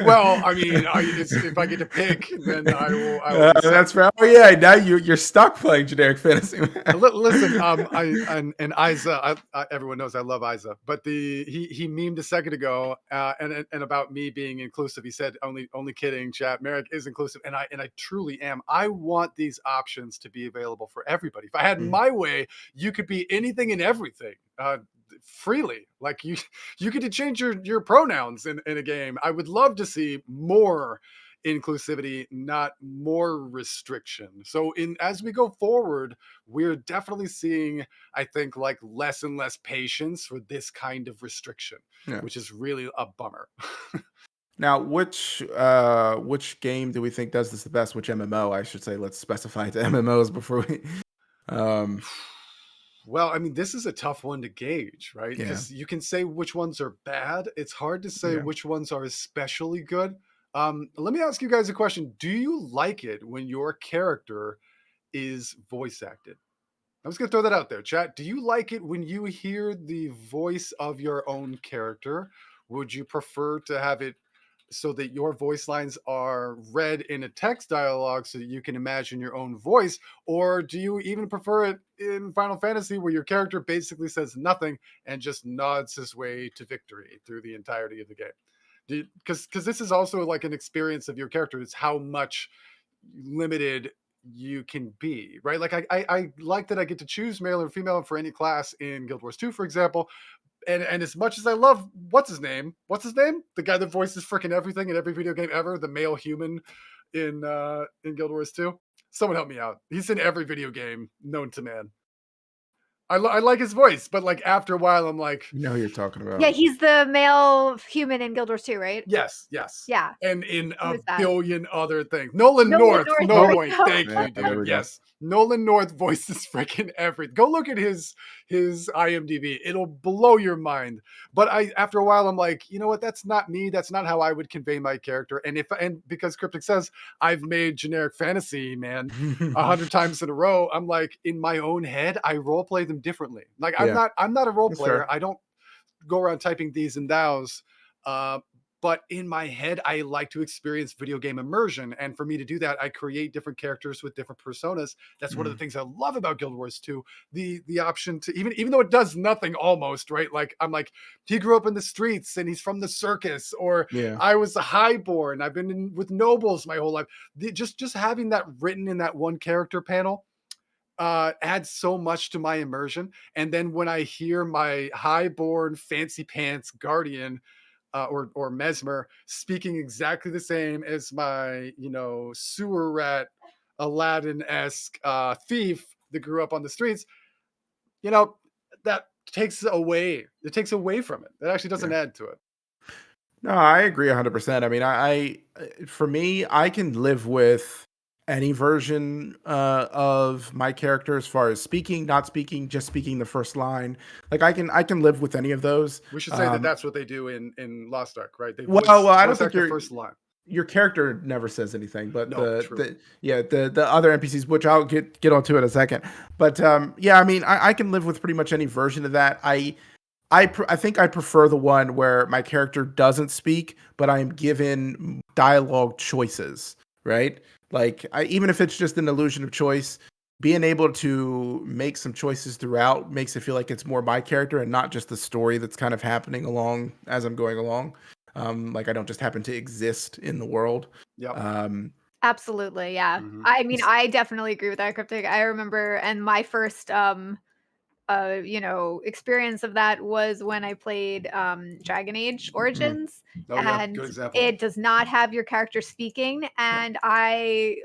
Well, I mean, if I get to pick, then I will decide. That's right. Oh yeah, now you're stuck playing generic fantasy. Listen, and Isa, everyone knows I love Isa, but he memed a second ago, and about me being inclusive. He said, "Only kidding, chat. Merrick is inclusive," and I truly am. I want these options to be available for everybody. If I had Mm. my way, you could be anything and everything. Freely, like you get to change your pronouns in a game. I would love to see more inclusivity, not more restriction. So as we go forward, we're definitely seeing, I think, like less and less patience for this kind of restriction, Yeah. which is really a bummer. Now, which game do we think does this the best? Which MMO, I should say? Let's specify to MMOs before we. Um, Well, I mean, this is a tough one to gauge, right? yeah, Because you can say which ones are bad. It's hard to say yeah. which ones are especially good. Let me ask you guys a question. Do you like it when your character is voice acted? I'm just gonna throw that out there, chat. Do you like it when you hear the voice of your own character? Would you prefer to have it so that your voice lines are read in a text dialogue so that you can imagine your own voice? Or do you even prefer it in Final Fantasy where your character basically says nothing and just nods his way to victory through the entirety of the game? Because this is also like an experience of your character. It's how much limited you can be, right? Like I like that I get to choose male or female for any class in Guild Wars 2, for example. And as much as I love what's his name? What's his name? The guy that voices freaking everything in every video game ever, the male human in Guild Wars 2. Someone help me out. He's in every video game known to man. I like his voice, but like after a while, I'm like, You know who you're talking Yeah, about. he's the male human in Guild Wars 2, right? yes, yes. Yeah. And in Who a is that? billion other things. Nolan Nolan North, North, no there Oh, we point. go. Thank yeah, you, there dude. we go. Yes. Nolan North voices freaking everything. Go look at his IMDb. It'll blow your mind. But after a while, I'm like, you know what? That's not me. That's not how I would convey my character. And because Cryptic says I've made generic fantasy, man, 100 times in a row, I'm like, in my own head, I role play them differently. Like Yeah, I'm not a role that's player. fair. I don't go around typing these and thous. Uh, but in my head, I like to experience video game immersion. And for me to do that, I create different characters with different personas. That's one of the Mm, things I love about Guild Wars 2. The option to even though it does nothing almost, right? Like I'm like, he grew up in the streets and he's from the circus, or yeah, I was a highborn. I've been with nobles my whole life. Just having that written in that one character panel adds so much to my immersion. And then when I hear my highborn fancy pants guardian or Mesmer speaking exactly the same as my sewer rat Aladdin esque thief that grew up on the streets, you know that takes away. It takes away from it. It actually doesn't yeah. add to it. No, I agree 100%. I mean, for me, I can live with any version of my character as far as speaking, not speaking, just speaking the first line. Like I can live with any of those. We should say that that's what they do in Lost Ark, right? They Well, I don't voice think act the first line. your character never says anything, but No, true. the other NPCs, which I'll get onto in a second. But yeah, I mean, I can live with pretty much any version of that. I think I prefer the one where my character doesn't speak, but I am given dialogue choices, right? Like even if it's just an illusion of choice, being able to make some choices throughout makes it feel like it's more my character and not just the story that's kind of happening along as I'm going along. Like I don't just happen to exist in the world. Yep. Um, Absolutely, yeah. Mhm. I mean, I definitely agree with that, Cryptic. I remember and my first, experience of that was when I played, Dragon Age mm, Origins, Oh yeah, and good example. it does not have your character speaking, yeah, and I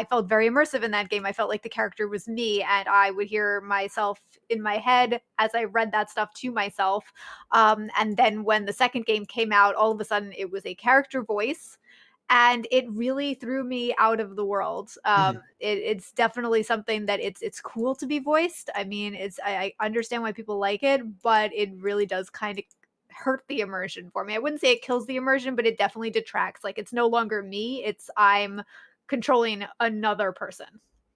felt very immersive in that game. I felt like the character was me, and I would hear myself in my head as I read that stuff to myself, and then when the second game came out, all of a sudden it was a character voice, and it really threw me out of the world. It's definitely something that it's cool to be voiced. I mean, I understand why people like it, but it really does kind of hurt the immersion for me. I wouldn't say it kills the immersion, but it definitely detracts. Like it's no longer me, it's I'm controlling another person.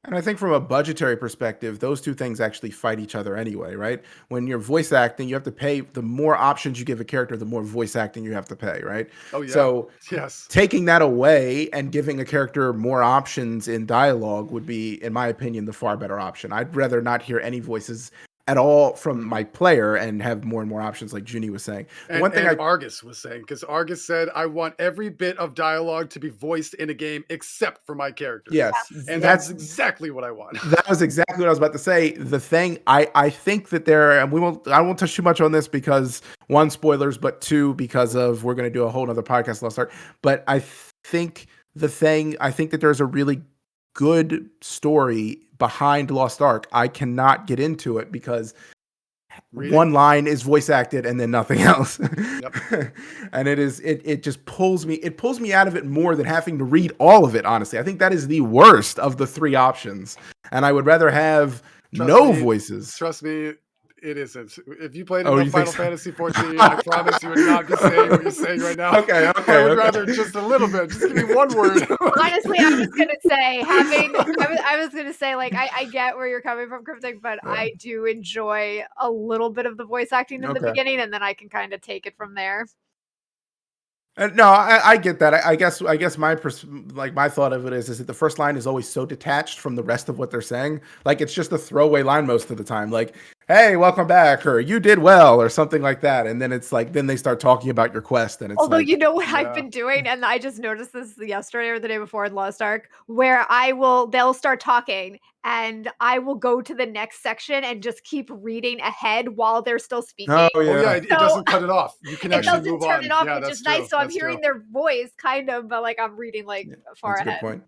And I think from a budgetary perspective, those two things actually fight each other anyway, right? When you're voice acting, you have to pay. The more options you give a character, the more voice acting you have to pay, right? Oh yeah. So Yes. taking that away and giving a character more options in dialogue would be, in my opinion, the far better option. I'd rather not hear any voices at all from my player and have more and more options, like Junie was saying. And Argus was saying, because Argus said, I want every bit of dialogue to be voiced in a game except for my characters. Yes, And that's exactly what I want. That was exactly what I was about to say. The thing I think that there, and I won't touch too much on this because one, spoilers, but two, because of we're going to do a whole other podcast, Lost Ark. But I think that there's a really good story behind Lost Ark. I cannot get into it because one line is voice acted and then nothing else. Yep. And it just pulls me out of it more than having to read all of it, honestly. I think that is the worst of the three options. And I would rather have voices. Trust me, it isn't. If you played enough Final Fantasy 14, I promise you would not be saying what you're saying right now. Okay. I would rather just a little bit. Just give me one word. Honestly, I was gonna say I was gonna say, like, I get where you're coming from, Cryptic, but yeah. I do enjoy a little bit of the voice acting in the beginning, and then I can kind of take it from there. No, I get that. I guess my my thought of it is that the first line is always so detached from the rest of what they're saying. Like it's just a throwaway line most of the time. Like, hey, welcome back, or you did well, or something like that. And then it's like, then they start talking about your quest, and it's although you know what I've been doing, and I just noticed this yesterday or the day before in Lost Ark, where they'll start talking, and I will go to the next section and just keep reading ahead while they're still speaking. Oh yeah, it doesn't cut it off. You can actually move on. It doesn't turn it off, which is nice. So I'm hearing their voice, kind of, but like I'm reading far ahead. That's a good point.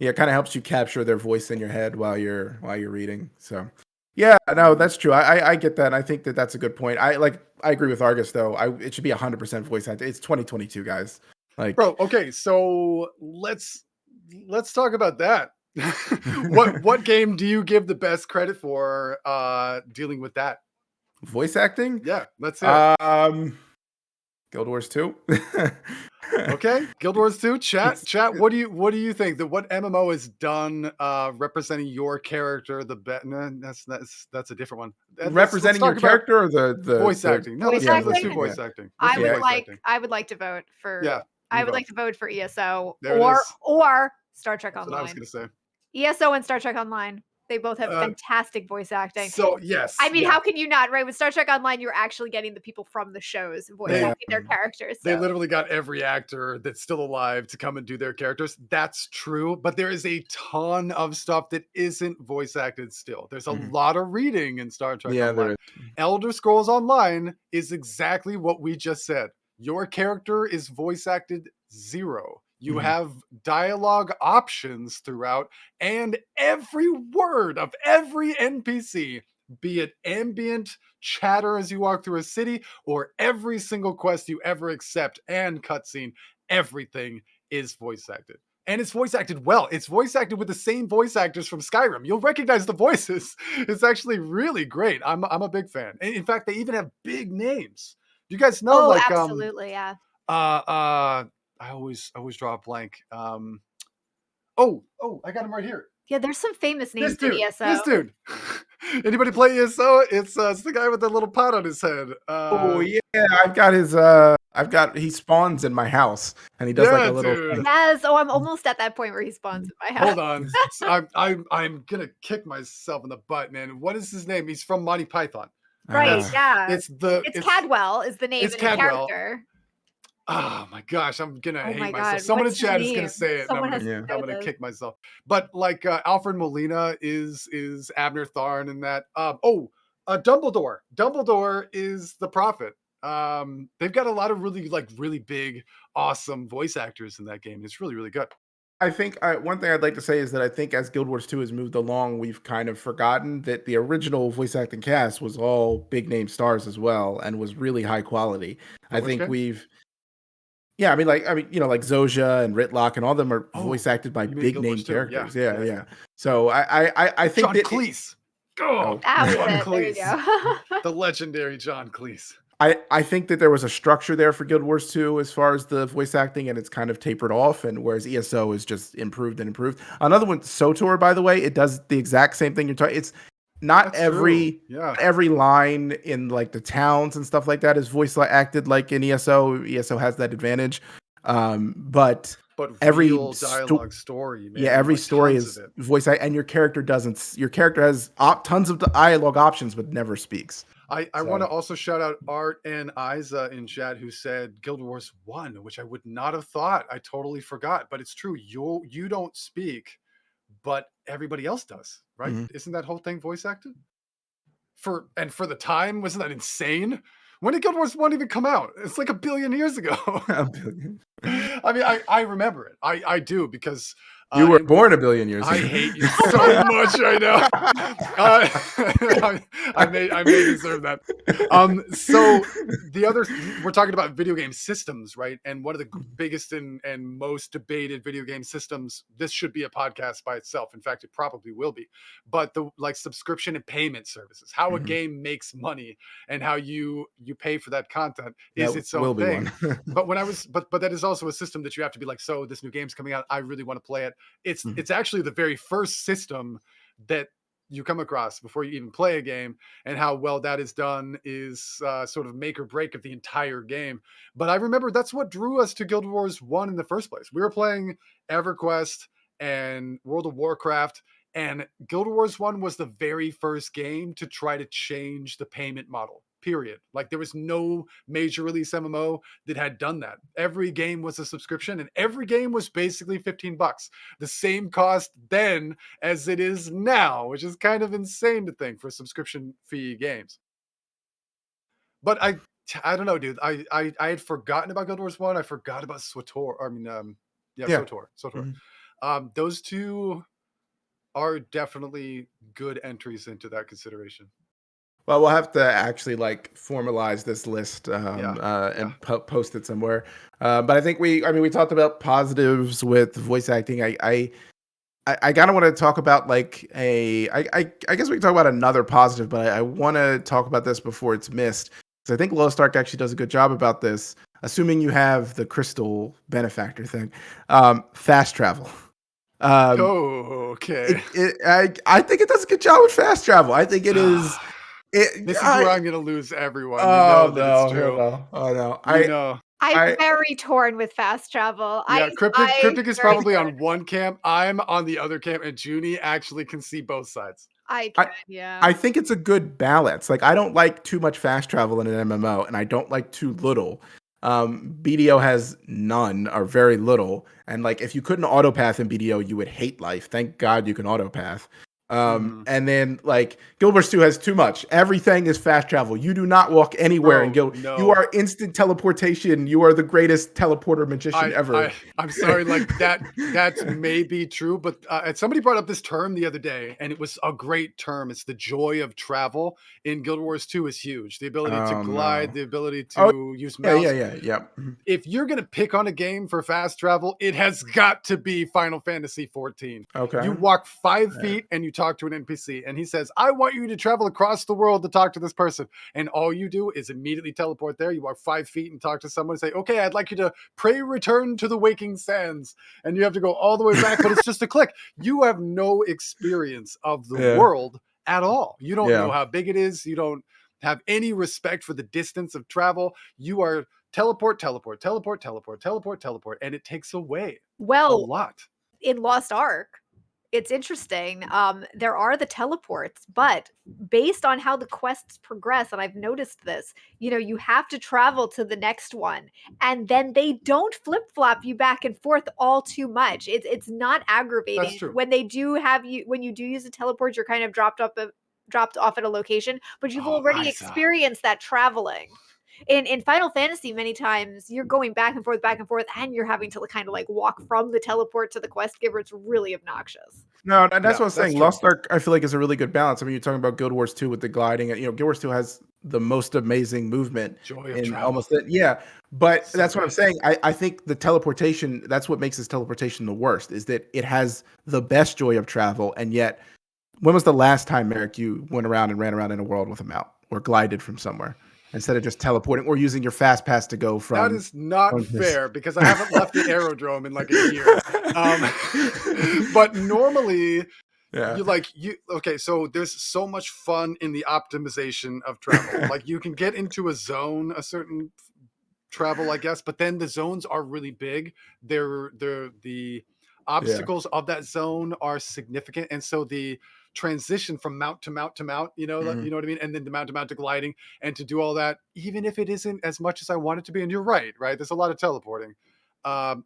Yeah, it kind of helps you capture their voice in your head while you're reading. So. Yeah, no, that's true. I get that. And I think that that's a good point. I agree with Argus though. It should be 100% voice acted. It's 2022, guys. Like, bro. Okay, so let's talk about that. what game do you give the best credit for dealing with that? Voice acting? Yeah, that's it. Guild Wars 2. Okay, Guild Wars 2. Chat. What do you think that what MMO has done representing your character the best? No, that's a different one. Representing your character or the voice acting? No, let's do voice acting. I would like to vote for. Yeah, I would like to vote for ESO or Star Trek Online. That's what I was going to say. ESO and Star Trek Online. They both have fantastic voice acting. So yes, I mean, how can you not? Right, with Star Trek Online, you're actually getting the people from the shows voice acting their characters. So. They literally got every actor that's still alive to come and do their characters. That's true, but there is a ton of stuff that isn't voice acted. Still, there's a lot of reading in Star Trek Online. There is. Elder Scrolls Online is exactly what we just said. Your character is voice acted 0. You have dialogue options throughout, and every word of every NPC, be it ambient chatter as you walk through a city, or every single quest you ever accept and cutscene, everything is voice acted. And it's voice acted well. It's voice acted with the same voice actors from Skyrim. You'll recognize the voices. It's actually really great. I'm a big fan. In fact, they even have big names. You guys know, absolutely, yeah. I always draw a blank. I got him right here. Yeah, there's some famous names in ESO. This dude. Anybody play ESO? It's the guy with the little pot on his head. He spawns in my house and he does like a little thing. Yes. Oh, I'm almost at that point where he spawns in my house. Hold on. I'm gonna kick myself in the butt, man. What is his name? He's from Monty Python. Right, yeah. It's Cadwell is the name of the character. Oh my gosh, I'm gonna hate myself. Someone in chat is gonna say it. I'm gonna kick myself. But like Alfred Molina is Abner Tharn in that. Dumbledore. Dumbledore is the Prophet. They've got a lot of really big, awesome voice actors in that game. It's really, really good. I think one thing I'd like to say is that I think as Guild Wars 2 has moved along, we've kind of forgotten that the original voice acting cast was all big name stars as well and was really high quality. I think Yeah, I mean, like Zojia and Ritlock and all of them are Oh, voice acted by you mean big Guild name Wars 2? Yeah, characters. Yeah, yeah, yeah. yeah. So I think John that Cleese. Oh, That was John it. There you Cleese. go. The legendary John Cleese. I think that there was a structure there for Guild Wars 2 as far as the voice acting, and it's kind of tapered off, and whereas ESO is just improved and improved. Another one, SOTOR, by the way, it does the exact same thing you're talking. It's not That's true. every Yeah. every line in like the towns and stuff like that is voice acted like in ESO. ESO has that advantage, but But every real dialogue story, yeah, man. every Like story tons of is it. voice act, and your character doesn't. Your character has tons of dialogue options, but never speaks. I want to So also shout out Art and Isa in chat who said Guild Wars 1, which I would not have thought. I totally forgot, but it's true. You don't speak, but everybody else does, right? mhm. Isn't that whole thing voice acted? For the time, wasn't that insane? When did Guild Wars 1 even come out? It's like a billion years ago. I mean, I remember it. I do because You were in born a billion years I ago. hate you so much right now. I may deserve that. So the other, we're talking about video game systems, right? And one of the biggest and most debated video game systems. This should be a podcast by itself. In fact, it probably will be. But the like subscription and payment services, how a Mhm. game makes money and how you pay for that content is That its own will be thing. one. But but that is also a system that you have to be like, so this new game's coming out. I really want to play it. It's Mhm. it's actually the very first system that you come across before you even play a game, and how well that is done is sort of make or break of the entire game. But I remember that's what drew us to Guild Wars 1 in the first place. We were playing EverQuest and World of Warcraft, and Guild Wars 1 was the very first game to try to change the payment model. Period. Like there was no major release MMO that had done that. Every game was a subscription, and every game was basically $15. The same cost then as it is now, which is kind of insane to think for subscription fee games. But I don't know, dude. I had forgotten about Guild Wars 1. I forgot about SWTOR. I mean, yeah, Yeah. SWTOR. Mhm. Those two are definitely good entries into that consideration. Well, we'll have to actually like formalize this list Yeah, yeah. and post it somewhere. But I think I mean, we talked about positives with voice acting. I kind of want to talk about like I guess we can talk about another positive, but I want to talk about this before it's missed. Because I think Lost Ark actually does a good job about this, assuming you have the crystal benefactor thing. Fast travel. Um, Oh, okay. I think it does a good job with fast travel. I think it is. This is where I'm going to lose everyone. You Oh know that it's no, here true. no. Oh no. You know. I'm I very torn with fast travel. Yeah, I Cryptic is very probably torn. on one camp. I'm on the other camp, and Junie actually can see both sides. I I can, yeah. I think it's a good balance. Like I don't like too much fast travel in an MMO, and I don't like too little. BDO has none or very little, and like if you couldn't autopath in BDO, you would hate life. Thank God you can autopath. Mhm. And then like Guild Wars 2 has too much. Everything is fast travel. You do not walk anywhere in Bro, Guild. You no. are instant teleportation. You are the greatest teleporter magician I ever. I I'm sorry, like that may be true, but and somebody brought up this term the other day, and it was a great term. It's the joy of travel in Guild Wars 2 is huge. The ability to glide, No. the ability Oh to use yeah, yeah, mouse. yeah, yeah. Mhm. If you're gonna pick on a game for fast travel, it has got to be Final Fantasy 14. You Okay. walk 5 Yeah. feet and you talk to an NPC, and he says, "I want you to travel across the world to talk to this person." And all you do is immediately teleport there. You walk 5 feet and talk to someone and say, "Okay, I'd like you to pray return to the waking sands." And you have to go all the way back, but it's just a click. You have no experience of the Yeah. world at all. You don't know Yeah. how big it is. You don't have any respect for the distance of travel. You are teleport, teleport, teleport, teleport, teleport, teleport, and it takes away a Well, lot. in Lost Ark, it's interesting. There are the teleports, but based on how the quests progress, and I've noticed this, you have to travel to the next one, and then they don't flip flop you back and forth all too much. It's not That's aggravating true. when they do have you when you do use a teleport. You're kind of dropped off at a location, but you've Oh, already Isa. experienced that traveling. In Final Fantasy, many times you're going back and forth, and you're having to kind of like walk from the teleport to the quest giver. It's really obnoxious. No, and that's Yeah, what I was that's saying. true. Lost Ark, I feel like is a really good balance. I mean, you're talking about Guild Wars 2 with the gliding, and Guild Wars 2 has the most amazing movement Joy of in travel. yeah. But So that's what I'm good. saying. I think the teleportation, that's what makes this teleportation the worst, is that it has the best joy of travel. And yet, when was the last time, Merrick, you went around and ran around in a world with a mount or glided from somewhere instead of just teleporting or using your fast pass to go That from is not one place? fair because I haven't left the aerodrome in like a year. Um, but normally Yeah. you okay, so there's so much fun in the optimization of travel. Like you can get into a zone, a certain travel, I guess, but then the zones are really big. They're the Yeah. obstacles of that zone are significant, and so the transition from mount to mount to mount, Mhm. you know what I mean, and then the mount to mount to gliding, and to do all that, even if it isn't as much as I want it to be. And you're right, right? There's a lot of teleporting. Um,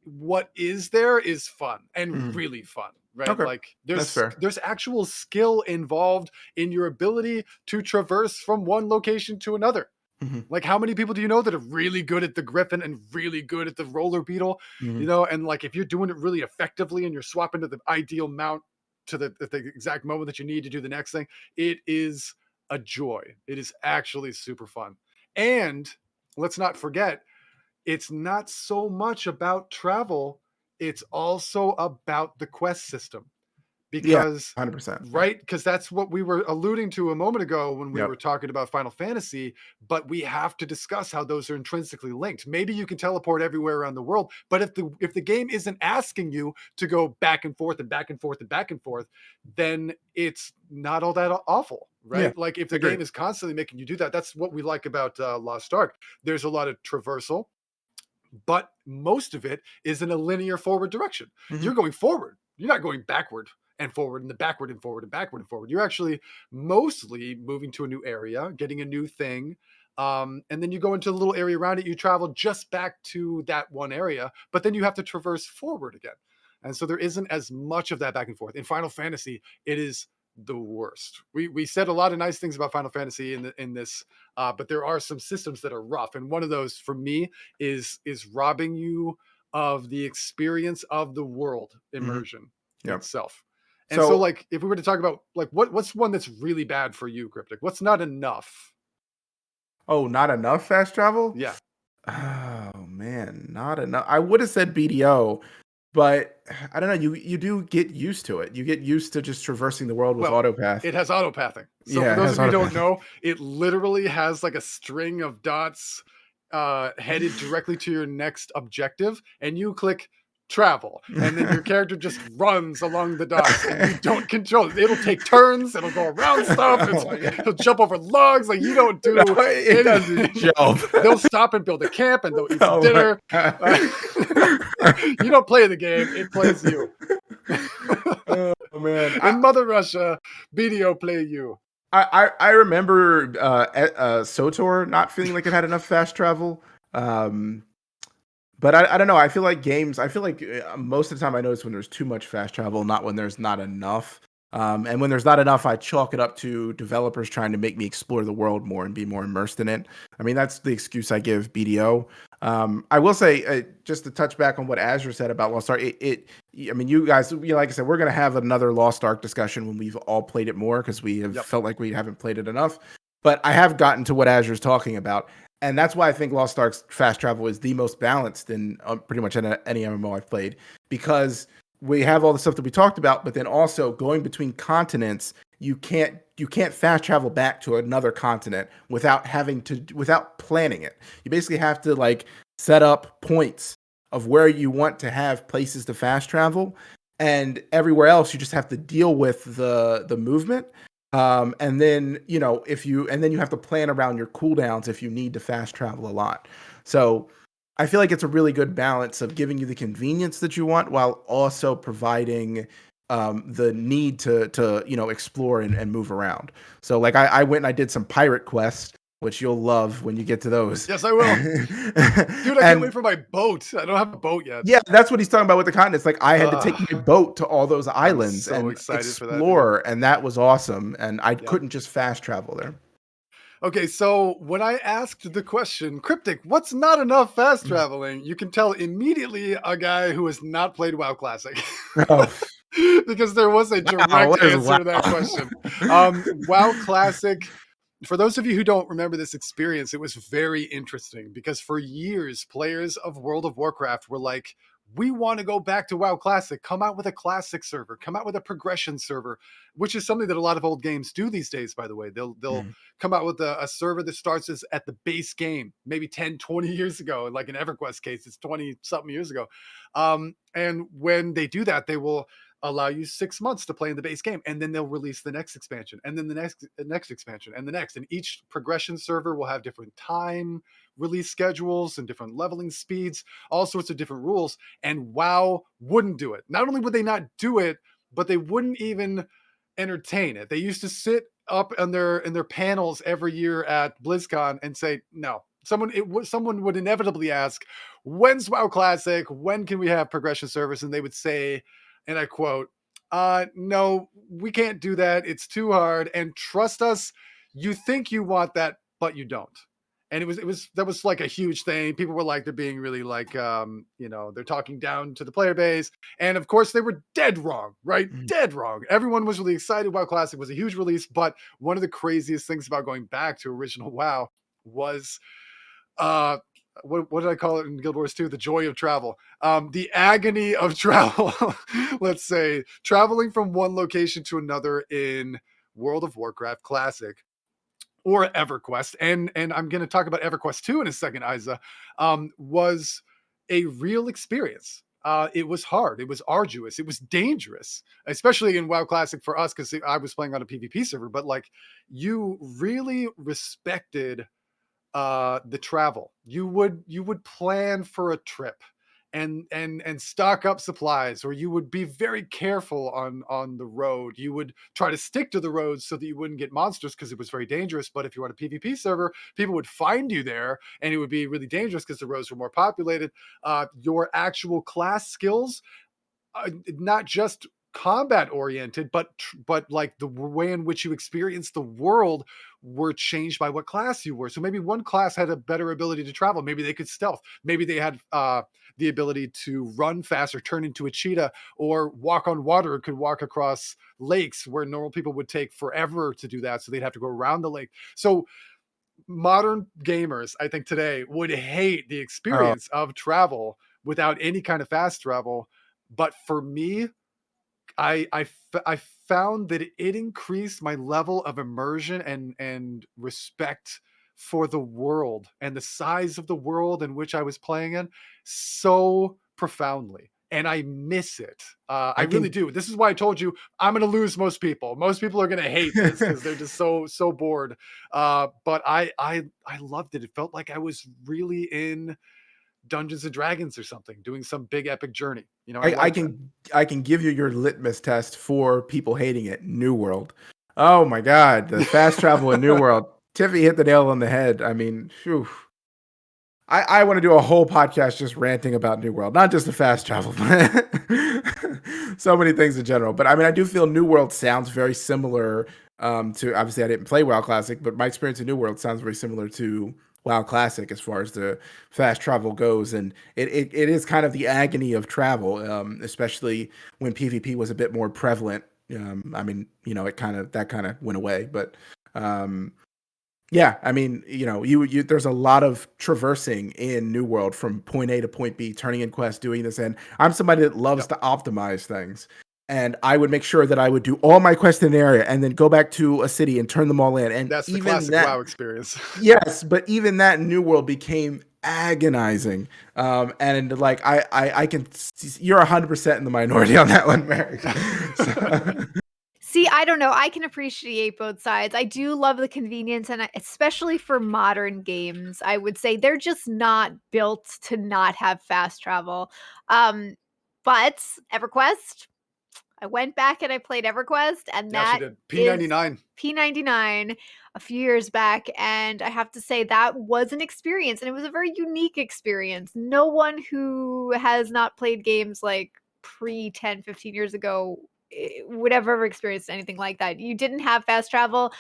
what is there is fun and Mhm. really fun, right? Okay. Like That's fair. there's actual skill involved in your ability to traverse from one location to another. Mhm. Like, how many people do you know that are really good at the griffin and really good at the roller beetle? You Mhm. know, and like if you're doing it really effectively and you're swapping to the ideal mount to the exact moment that you need to do the next thing, it is a joy. It is actually super fun. And let's not forget, it's not so much about travel, it's also about the quest system. Yeah. Because 100%. Yeah. right, because that's what we were alluding to a moment ago when we were Yep. talking about Final Fantasy, but we have to discuss how those are intrinsically linked. Maybe you can teleport everywhere around the world, but if the game isn't asking you to go back and forth and back and forth and back and forth, then it's not all that awful, Yeah. right? Like if the Agreed. game is constantly making you do that, that's what we like about Lost Ark. There's a lot of traversal, but most of it is in a linear forward direction. Mhm. You're going forward. You're not going backward and forward and the backward and forward and backward and forward. You're actually mostly moving to a new area, getting a new thing. And then you go into a little area around it. You travel just back to that one area, but then you have to traverse forward again. And so there isn't as much of that back and forth. In Final Fantasy, it is the worst. We said a lot of nice things about Final Fantasy in this, but there are some systems that are rough. And one of those for me is robbing you of the experience of the world Mhm. immersion Yep. itself. And so So, like if we were to talk about like what's one that's really bad for you, Cryptic? What's not enough? oh, not enough fast travel? Yeah. Oh man, not enough. I would have said BDO, but I don't know. You do get used to it. You get used to just traversing the world with Well, autopath. it has autopathing. So for Yeah, it those has of you who don't autopath. know, it literally has like a string of dots headed directly to your next objective, and you click travel, and then your character just runs along the dots, and you don't control it. It'll take turns, it'll go around stuff, Oh my god! it'll jump over logs, like you don't No, do it does its anything. job. They'll stop and build a camp, and they'll eat some Oh my dinner. Uh, god! you don't play the game, it plays you. Oh man, In Mother Russia, video play you. I remember Sotor not feeling like it had enough fast travel. Um, but I don't know. I feel like games. I feel like most of the time I notice when there's too much fast travel, not when there's not enough. And when there's not enough, I chalk it up to developers trying to make me explore the world more and be more immersed in it. I mean, that's the excuse I give BDO. I will say, just to touch back on what Azure said about Lost Ark, I mean, you guys, like I said, we're going to have another Lost Ark discussion when we've all played it more because we have Yep. felt like we haven't played it enough. But I have gotten to what Azure's talking about. And that's why I think Lost Ark's fast travel is the most balanced in pretty much any MMO I've played, because we have all the stuff that we talked about, but then also going between continents, you can't fast travel back to another continent without planning it. You basically have to like set up points of where you want to have places to fast travel, and everywhere else you just have to deal with the movement. And then you have to plan around your cooldowns if you need to fast travel a lot. So I feel like it's a really good balance of giving you the convenience that you want while also providing the need to explore and move around. So like I went and I did some pirate quests, which you'll love when you get to those. Yes, I will. Dude, I can't wait And for my boat. I don't have a boat yet. yeah, that's what he's talking about with the continents. Like I had to take my boat to all those I'm islands so and excited for that, dude. explore, and that was awesome. And I Yep. couldn't just fast travel there. Okay, so when I asked the question, Cryptic, what's not enough fast traveling? You can tell immediately a guy who has not played WoW Classic. Oh, Because there was a wow, direct what is answer to that wow? question. WoW Classic For those of you who don't remember this experience, it was very interesting because for years, players of World of Warcraft were like, we want to go back to WoW Classic. Come out with a classic server. Come out with a progression server, which is something that a lot of old games do these days, by the way. They'll Mm. come out with a server that starts as at the base game, maybe 10, 20 years ago. Like in EverQuest case, it's 20 something years ago. And when they do that, they will allow you 6 months to play in the base game, and then they'll release the next expansion, and then the next expansion, and the next. And each progression server will have different time release schedules and different leveling speeds, all sorts of different rules. And WoW wouldn't do it. Not only would they not do it, but they wouldn't even entertain it. They used to sit up in their panels every year at BlizzCon and say no. Someone would inevitably ask, "When's WoW Classic? When can we have progression service?" And they would say, and I quote, no, we can't do that. It's too hard. And trust us, you think you want that, but you don't. And that was like a huge thing. People were like, they're being really like, they're talking down to the player base. And of course, they were dead wrong, right? Mm. Dead wrong. Everyone was really excited. WoW Classic was a huge release. But one of the craziest things about going back to original WoW was uh what did I call it in Guild Wars 2? The joy of travel. The agony of travel. Let's say traveling from one location to another in World of Warcraft Classic or EverQuest, and I'm going to talk about EverQuest 2 in a second, Isa, was a real experience. It was hard. It was arduous. It was dangerous, especially in WoW Classic for us because I was playing on a PvP server. But like, you really respected the travel. You would plan for a trip and stock up supplies, or you would be very careful on the road. You would try to stick to the roads so that you wouldn't get monsters because it was very dangerous. But if you were on a PvP server, people would find you there and it would be really dangerous because the roads were more populated. Your actual class skills, not just combat oriented, but like the way in which you experience the world were changed by what class you were. So maybe one class had a better ability to travel. Maybe they could stealth. Maybe they had the ability to run faster, turn into a cheetah, or walk on water. Could walk across lakes where normal people would take forever to do that. So they'd have to go around the lake. So modern gamers, I think today, would hate the Oh, experience of travel without any kind of fast travel. But for me, I found that it increased my level of immersion and respect for the world and the size of the world in which I was playing in so profoundly. And I miss it. I I really can. do. This is why I told you I'm going to lose most people. Most people are going to hate this because they're just so bored. But I loved it. It felt like I was really in Dungeons and Dragons or something, doing some big epic journey. I I, I liked that. can I can give you your litmus test for people hating it. New World. Oh my God, the fast travel in New World. Tiffy hit the nail on the head. I mean, phew. I want to do a whole podcast just ranting about New World, not just the fast travel, but so many things in general. But I mean, I do feel New World sounds very similar to, obviously, I didn't play WoW Classic, but my experience in New World sounds very similar to WoW Classic as far as the fast travel goes. And it is kind of the agony of travel, especially when PvP was a bit more prevalent. I mean, that kind of went away, but um, yeah, I mean, you there's a lot of traversing in New World from point A to point B, turning in quests, doing this. And I'm somebody that loves Yep. to optimize things. And I would make sure that I would do all my quests in an area and then go back to a city and turn them all in. And That's the even classic that, WoW experience. yes, but even that in New World became agonizing. And like I can, you're 100% in the minority on that one, Merrick. So, See, I don't know. I can appreciate both sides. I do love the convenience, and especially for modern games, I would say they're just not built to not have fast travel. Um, but EverQuest, I went back and I played EverQuest, and Yeah, she that did. is P99. P99 a few years back. And I have to say, that was an experience, and it was a very unique experience. No one who has not played games like pre 10, 15 years ago would have ever experienced anything like that. You didn't have fast travel,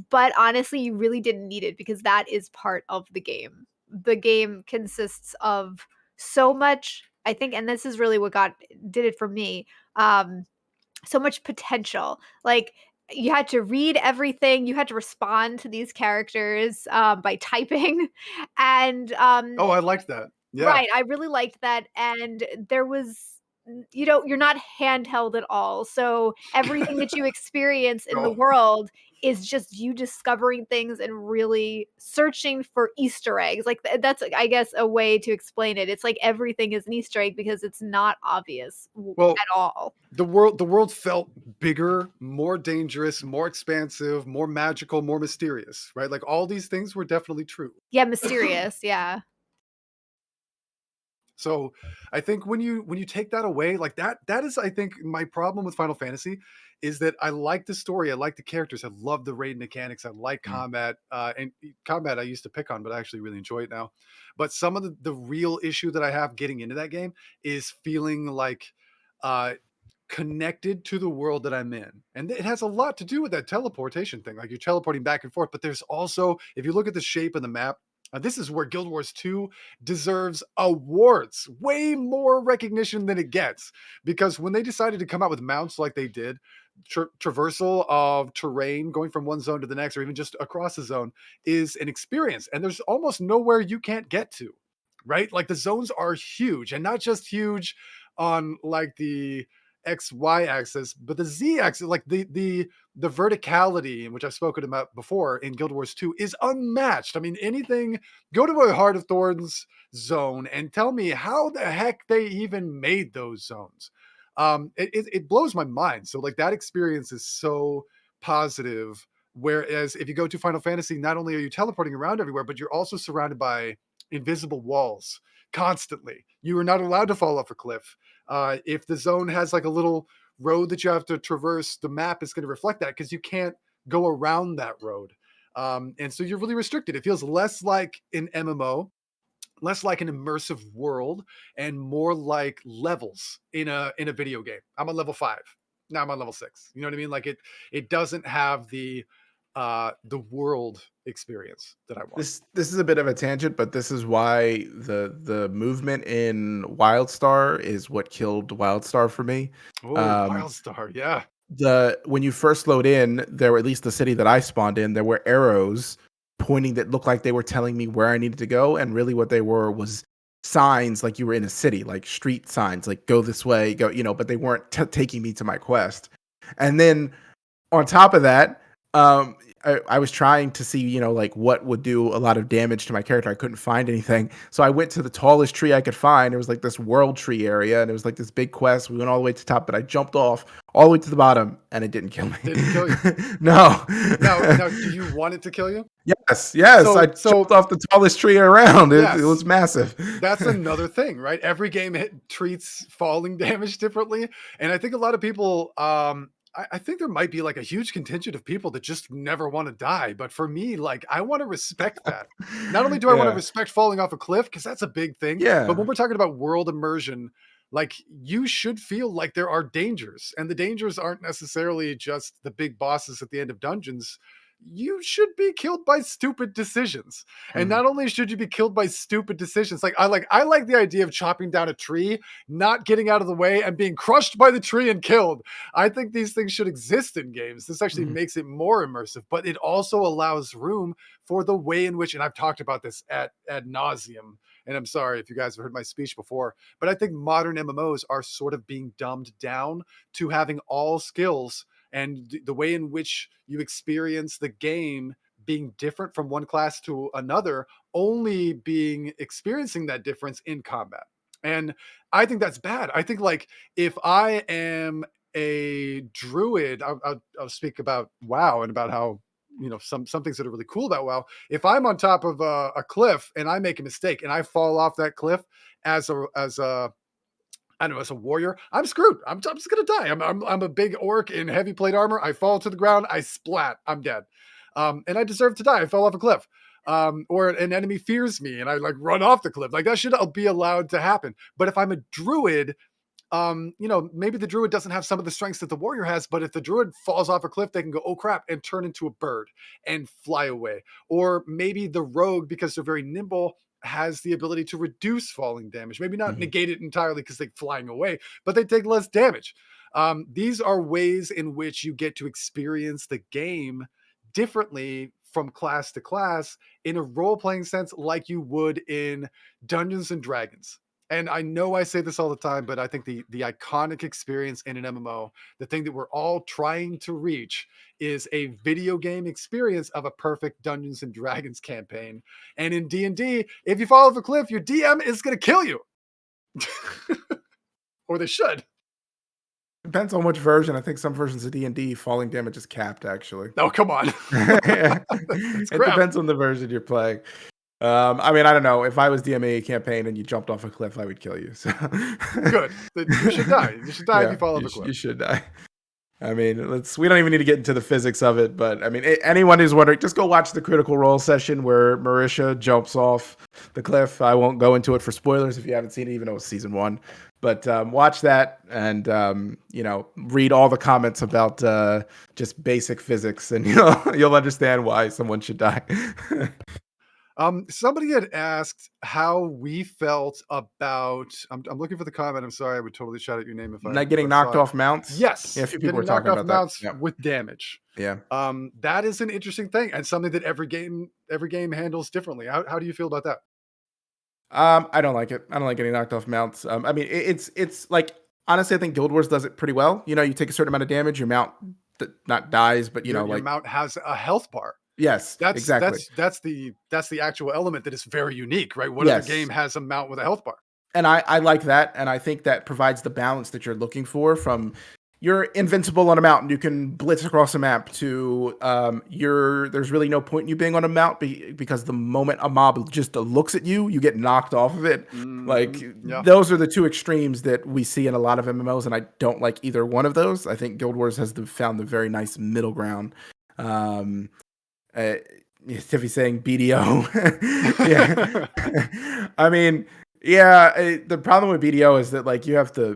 but honestly, you really didn't need it because that is part of the game. The game consists of so much, I think, and this is really what did it for me. So much potential. Like, you had to read everything, you had to respond to these characters, by typing, and, Oh, I liked that. Yeah. right, I really liked that, and there was you're not handheld at all, so everything that you experience in the No. world is just you discovering things and really searching for Easter eggs, like, that's, I guess, a way to explain it. It's like everything is an Easter egg because it's not obvious Well, at all. the world felt bigger, more dangerous, more expansive, more magical, more mysterious, right? Like all these things were definitely true. Yeah, mysterious, yeah. So I think when you take that away, like that is I think my problem with Final Fantasy is that I like the story, I like the characters, I love the raid mechanics, I like Mm. combat, combat I used to pick on, but I actually really enjoy it now. But some of the real issue that I have getting into that game is feeling like uh connected to the world that I'm in. And it has a lot to do with that teleportation thing. Like you're teleporting back and forth, but there's also, if you look at the shape of the map, this is where Guild Wars 2 deserves awards, way more recognition than it gets. Because when they decided to come out with mounts like they did, traversal of terrain going from one zone to the next, or even just across the zone, is an experience. And there's almost nowhere you can't get to, right? Like the zones are huge, and not just huge on like the XY axis, but the Z axis, like the verticality, which I've spoken about before in Guild Wars 2, is unmatched. I mean, anything, go to a Heart of Thorns zone and tell me how the heck they even made those zones. It blows my mind. So like that experience is so positive. Whereas if you go to Final Fantasy, not only are you teleporting around everywhere, but you're also surrounded by invisible walls constantly. You are not allowed to fall off a cliff. If the zone has like a little road that you have to traverse, the map is going to reflect that because you can't go around that road. And so you're really restricted. It feels less like an MMO, less like an immersive world, and more like levels in a video game. I'm on level 5. Now I'm on level 6. You know what I mean? Like it doesn't have the world experience that I want. This is a bit of a tangent, but this is why the movement in WildStar is what killed WildStar for me. Oh, Um, Wildstar, yeah. the when you first load in, there were, at least the city that I spawned in, there were arrows pointing that looked like they were telling me where I needed to go, and really what they were was signs like you were in a city, like street signs, like go this way, go, but they weren't taking me to my quest. And then on top of that, I was trying to see, like what would do a lot of damage to my character. I couldn't find anything. So I went to the tallest tree I could find. It was like this world tree area, and it was like this big quest. We went all the way to the top, but I jumped off all the way to the bottom, and it didn't kill me. Didn't kill you. No. Now, do you want it to kill you? Yes, yes. I So jumped off the tallest tree around. It yes, was massive. that's another thing, right? Every game treats falling damage differently, and I think a lot of people, I think there might be like a huge contingent of people that just never want to die. But for me, like I want to respect that. Not only do I want to Yeah. respect falling off a cliff because that's a big thing, but when Yeah. we're talking about world immersion, like you should feel like there are dangers, and the dangers aren't necessarily just the big bosses at the end of dungeons. You should be killed by stupid decisions. And Mhm. not only should you be killed by stupid decisions, like I like the idea of chopping down a tree, not getting out of the way, and being crushed by the tree and killed. I think these things should exist in games. This actually Mhm. makes it more immersive, but it also allows room for the way in which, and I've talked about this at ad nauseum. And I'm sorry if you guys have heard my speech before, but I think modern MMOs are sort of being dumbed down to having all skills, and the way in which you experience the game being different from one class to another, only being experiencing that difference in combat. And I think that's bad. I think like if I am a druid, I'll speak about WoW and about how some things that are really cool about WoW. If I'm on top of a cliff and I make a mistake and I fall off that cliff as a I don't know, as a warrior, I'm screwed. I'm just gonna die. I'm a big orc in heavy plate armor. I fall to the ground. I splat. I'm dead. And I deserve to die. I fell off a cliff. Or an enemy fears me and I like run off the cliff. Like that should be allowed to happen. But if I'm a druid, maybe the druid doesn't have some of the strengths that the warrior has, but if the druid falls off a cliff, they can go, oh crap, and turn into a bird and fly away. Or maybe the rogue, because they're very nimble, has the ability to reduce falling damage. Maybe not Mhm. negate it entirely because they're flying away, but they take less damage. These are ways in which you get to experience the game differently from class to class in a role playing sense, like you would in Dungeons and Dragons. And I know I say this all the time, but I think the iconic experience in an MMO, the thing that we're all trying to reach, is a video game experience of a perfect Dungeons and Dragons campaign. And in D&D, if you fall off a cliff, your DM is going to kill you. Or they should. Depends on which version. I think some versions of D&D falling damage is capped, actually. Oh, come on. It depends on the version you're playing. I mean, I don't know. If I was DMing a campaign and you jumped off a cliff, I would kill you. So Good. You should die. You should die if you fall off a cliff. You should die. I mean, we don't even need to get into the physics of it, but I mean, anyone who's wondering, just go watch the Critical Role session where Marisha jumps off the cliff. I won't go into it for spoilers if you haven't seen it, even though it's season 1. But watch that and, read all the comments about just basic physics, and you'll understand why someone should die. Somebody had asked how we felt about. I'm looking for the comment. I'm sorry, I would totally shout out your name if I not getting knocked off mounts. Yes, yeah, a few people were talking about mounts that. with damage. Yeah. That is an interesting thing and something that every game handles differently. How do you feel about that? I don't like it. I don't like getting knocked off mounts. I mean, it's like, honestly, I think Guild Wars does it pretty well. You take a certain amount of damage, your mount not dies, but your mount has a health bar. Yes, exactly. That's the actual element that is very unique, right? What other game has a mount with a health bar? And I like that, and I think that provides the balance that you're looking for. From you're invincible on a mountain, you can blitz across a map, to there's really no point in you being on a mount because the moment a mob just looks at you, you get knocked off of it. Those are the two extremes that we see in a lot of MMOs, and I don't like either one of those. I think Guild Wars has found the very nice middle ground. Tiffy saying BDO. Yeah. I mean, yeah, the problem with BDO is that you have to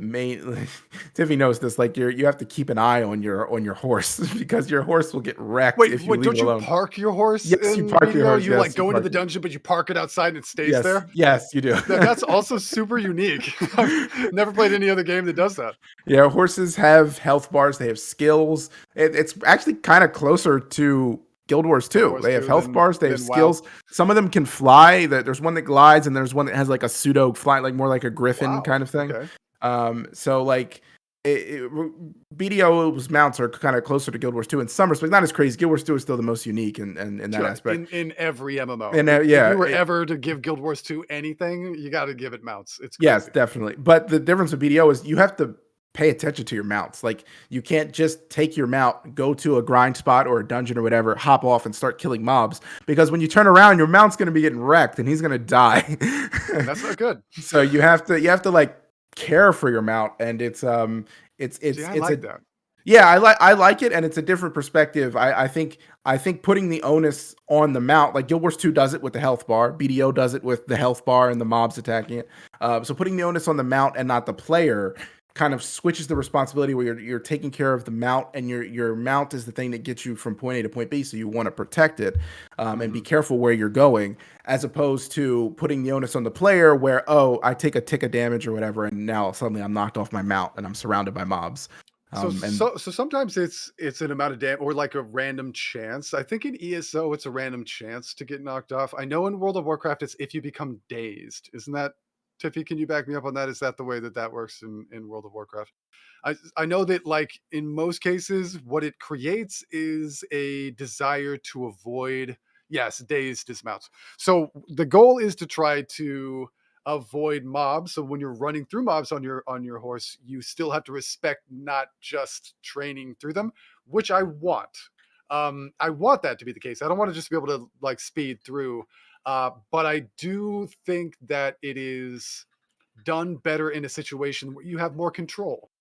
Tiffy knows this, you have to keep an eye on your horse because your horse will get wrecked if you leave it alone. Don't you park your horse? Yes, you park BDO? your horse. You go into the dungeon, but you park it outside and it stays there? Yes, you do. That's also super unique. I've never played any other game that does that. Yeah, horses have health bars. They have skills. It's actually kind of closer to Guild Wars 2. They have health bars. They have skills. Wow. Some of them can fly. There's one that glides, and there's one that has a pseudo fly, more like a griffin kind of thing. Okay. BDO's mounts are kind of closer to Guild Wars 2 in some respects. Not as crazy. Guild Wars 2 is still the most unique in that aspect. In every MMO. If you were ever to give Guild Wars 2 anything, you got to give it mounts. It's crazy. Yes, definitely. But the difference with BDO is you have to pay attention to your mounts. You can't just take your mount, go to a grind spot or a dungeon or whatever, hop off and start killing mobs, because when you turn around, your mount's going to be getting wrecked and he's going to die. That's not good. So you have to care for your mount, and I like that. Yeah, I like it, and it's a different perspective. I think putting the onus on the mount, like Guild Wars 2 does it with the health bar, BDO does it with the health bar and the mobs attacking it. So putting the onus on the mount and not the player kind of switches the responsibility, where you're taking care of the mount, and your mount is the thing that gets you from point A to point B, so you want to protect it and be careful where you're going, as opposed to putting the onus on the player where, I take a tick of damage or whatever, and now suddenly I'm knocked off my mount and I'm surrounded by mobs. So sometimes it's an amount of damage or a random chance. I think in ESO it's a random chance to get knocked off. I know in World of Warcraft it's if you become dazed. Isn't that, Tiffy, can you back me up on that? Is that the way that works in World of Warcraft? I know that in most cases, what it creates is a desire to avoid, dazed dismounts. So the goal is to try to avoid mobs. So when you're running through mobs on your horse, you still have to respect not just training through them, which I want. I want that to be the case. I don't want to just be able to speed through. But I do think that it is done better in a situation where you have more control.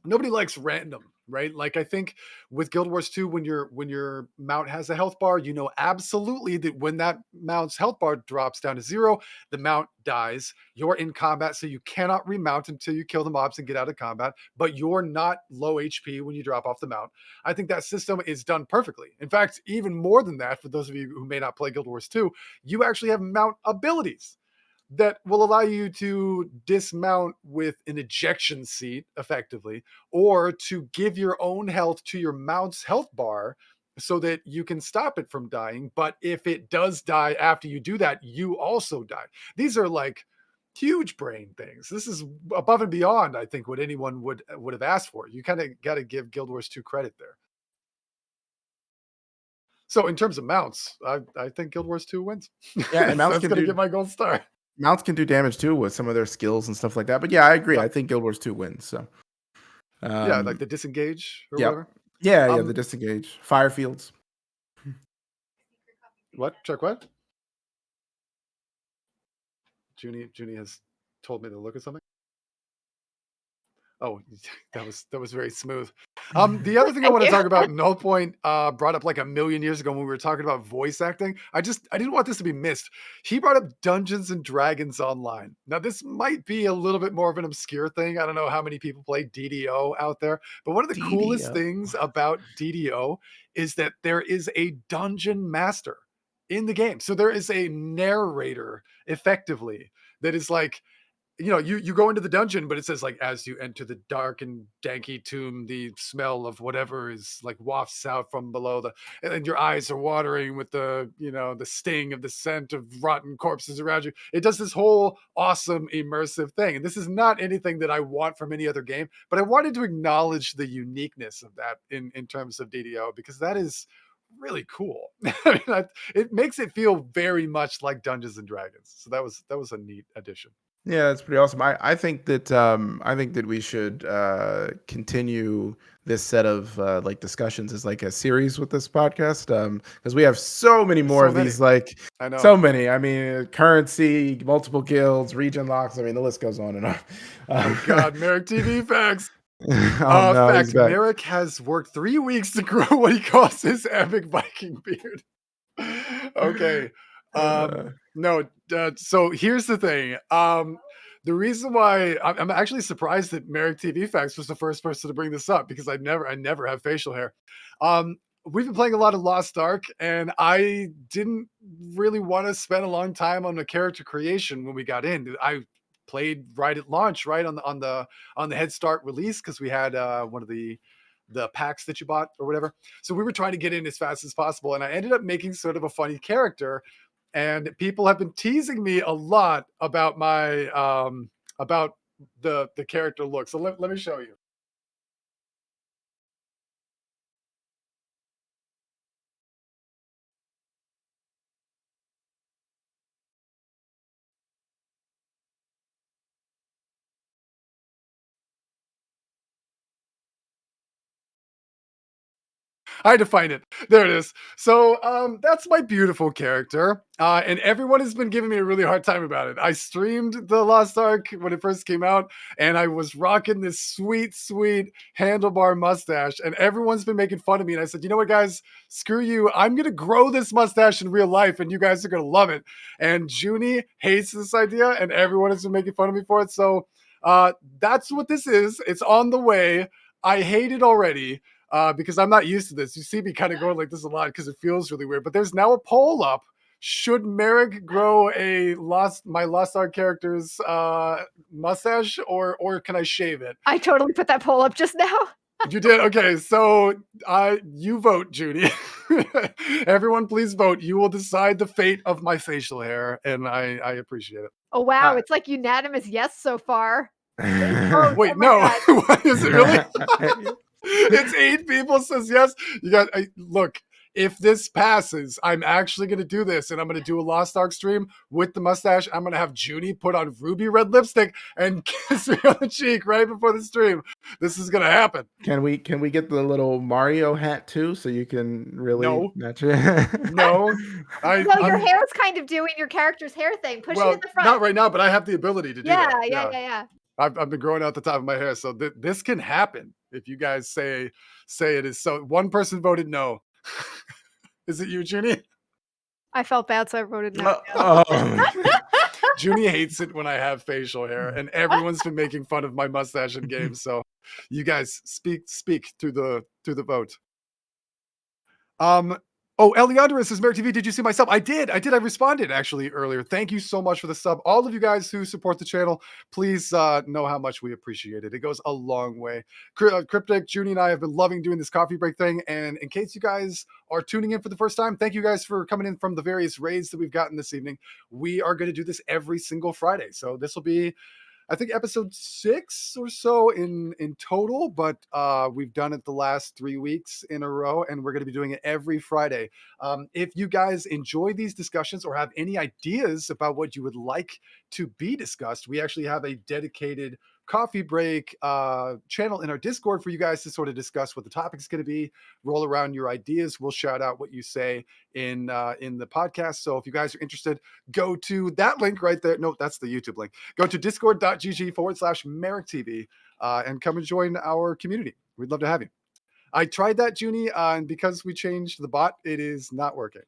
Nobody likes random, right? I think with Guild Wars 2, when your mount has a health bar, absolutely that when that mount's health bar drops down to 0, the mount dies. You're in combat, so you cannot remount until you kill the mobs and get out of combat, but you're not low HP when you drop off the mount. I think that system is done perfectly. In fact, even more than that, for those of you who may not play Guild Wars 2, you actually have mount abilities that will allow you to dismount with an ejection seat effectively, or to give your own health to your mount's health bar so that you can stop it from dying. But if it does die after you do that, you also die. These are like huge brain things. This is above and beyond, I think, what anyone would have asked for. You kind of got to give Guild Wars 2 credit there. So in terms of mounts, I think Guild Wars 2 wins. Yeah, and mounts That's can gonna do get my gold star. mounts can do damage too with some of their skills and stuff like that. But yeah, I agree. Yep. I think Guild Wars 2 wins. So Yeah, like um, the disengage or yep. whatever. Yeah, the disengage. Fire fields. What? Check what? Junie has told me to look at something. Oh, that was very smooth. The other thing I Thank want to you. talk about, Null Point brought up like a million years ago when we were talking about voice acting. I didn't want this to be missed. He brought up Dungeons and Dragons Online. Now, this might be a little bit more of an obscure thing. I don't know how many people play DDO out there, but one of the coolest DDO. things about DDO is that there is a dungeon master in the game. So there is a narrator effectively that is like, you go into the dungeon, but it says like, as you enter the dark and danky tomb, the smell of whatever is like wafts out from below and your eyes are watering with the sting of the scent of rotten corpses around you. It does this whole awesome immersive thing. And this is not anything that I want from any other game, but I wanted to acknowledge the uniqueness of that in terms of DDO, because that is really cool. I mean, it makes it feel very much like Dungeons and Dragons. So that was a neat addition. Yeah, that's pretty awesome. I think that we should continue this set of like discussions as like a series with this podcast, because we have so many more So of many. these, like I know. so many. I mean, currency, multiple guilds, region locks. I mean, the list goes on and on. Oh God, Merrick TV facts. Oh no, he's Fact, back. Merrick has worked 3 weeks to grow what he calls his epic Viking beard. Okay. Uh, No, so here's the thing. The reason why I'm actually surprised that Merrick TV Facts was the first person to bring this up, because I never have facial hair. We've been playing a lot of Lost Ark, and I didn't really want to spend a long time on the character creation when we got in. I played right at launch, right on the Head Start release, because we had one of the packs that you bought or whatever. So we were trying to get in as fast as possible, and I ended up making sort of a funny character. And people have been teasing me a lot about my about the character look. So let me show you. I had to find it. There it is. So that's my beautiful character. And everyone has been giving me a really hard time about it. I streamed The Lost Ark when it first came out, and I was rocking this sweet, sweet handlebar mustache. And everyone's been making fun of me. And I said, you know what, guys? Screw you. I'm going to grow this mustache in real life, and you guys are going to love it. And Junie hates this idea, and everyone has been making fun of me for it. So that's what this is. It's on the way. I hate it already. Because I'm not used to this. You see me kind of going like this a lot because it feels really weird. But there's now a poll up. Should Merrick grow my Lost Ark character's mustache, or can I shave it? I totally put that poll up just now. You did? Okay, so you vote, Judy. Everyone, please vote. You will decide the fate of my facial hair, and I appreciate it. Oh wow, it's like unanimous yes so far. Oh, Wait, oh my no. God. What is it really? It's 8 people says yes. Look. If this passes, I'm actually going to do this, and I'm going to do a Lost Ark stream with the mustache. I'm going to have Junie put on ruby red lipstick and kiss me on the cheek right before the stream. This is going to happen. Can we get the little Mario hat too, so you can really match it? No. No, your hair is kind of doing your character's hair thing. Push it in the front. Not right now, but I have the ability to do that. Yeah. I've been growing out the top of my hair, so this can happen if you guys say it is. So one person voted no. Is it you, Junie? I felt bad, so I voted no. Junie hates it when I have facial hair, and everyone's been making fun of my mustache in games. So you guys speak through the vote. Oh, Eliandris says, Merrick TV, did you see my sub? I did. I responded actually earlier. Thank you so much for the sub. All of you guys who support the channel, please know how much we appreciate it. It goes a long way. Cryptic, Junie, and I have been loving doing this coffee break thing. And in case you guys are tuning in for the first time, thank you guys for coming in from the various raids that we've gotten this evening. We are going to do this every single Friday. So this will be, I think, episode 6 or so in total, but we've done it the last 3 weeks in a row, and we're going to be doing it every Friday. If you guys enjoy these discussions or have any ideas about what you would like to be discussed, we actually have a dedicated coffee break channel in our Discord for you guys to sort of discuss what the topic is going to be, roll around your ideas. We'll shout out what you say in the podcast. So if you guys are interested, go to that link right there. No, that's the YouTube link. Go to discord.gg/Merrick TV and come and join our community. We'd love to have you. I tried that, Junie, and because we changed the bot, it is not working.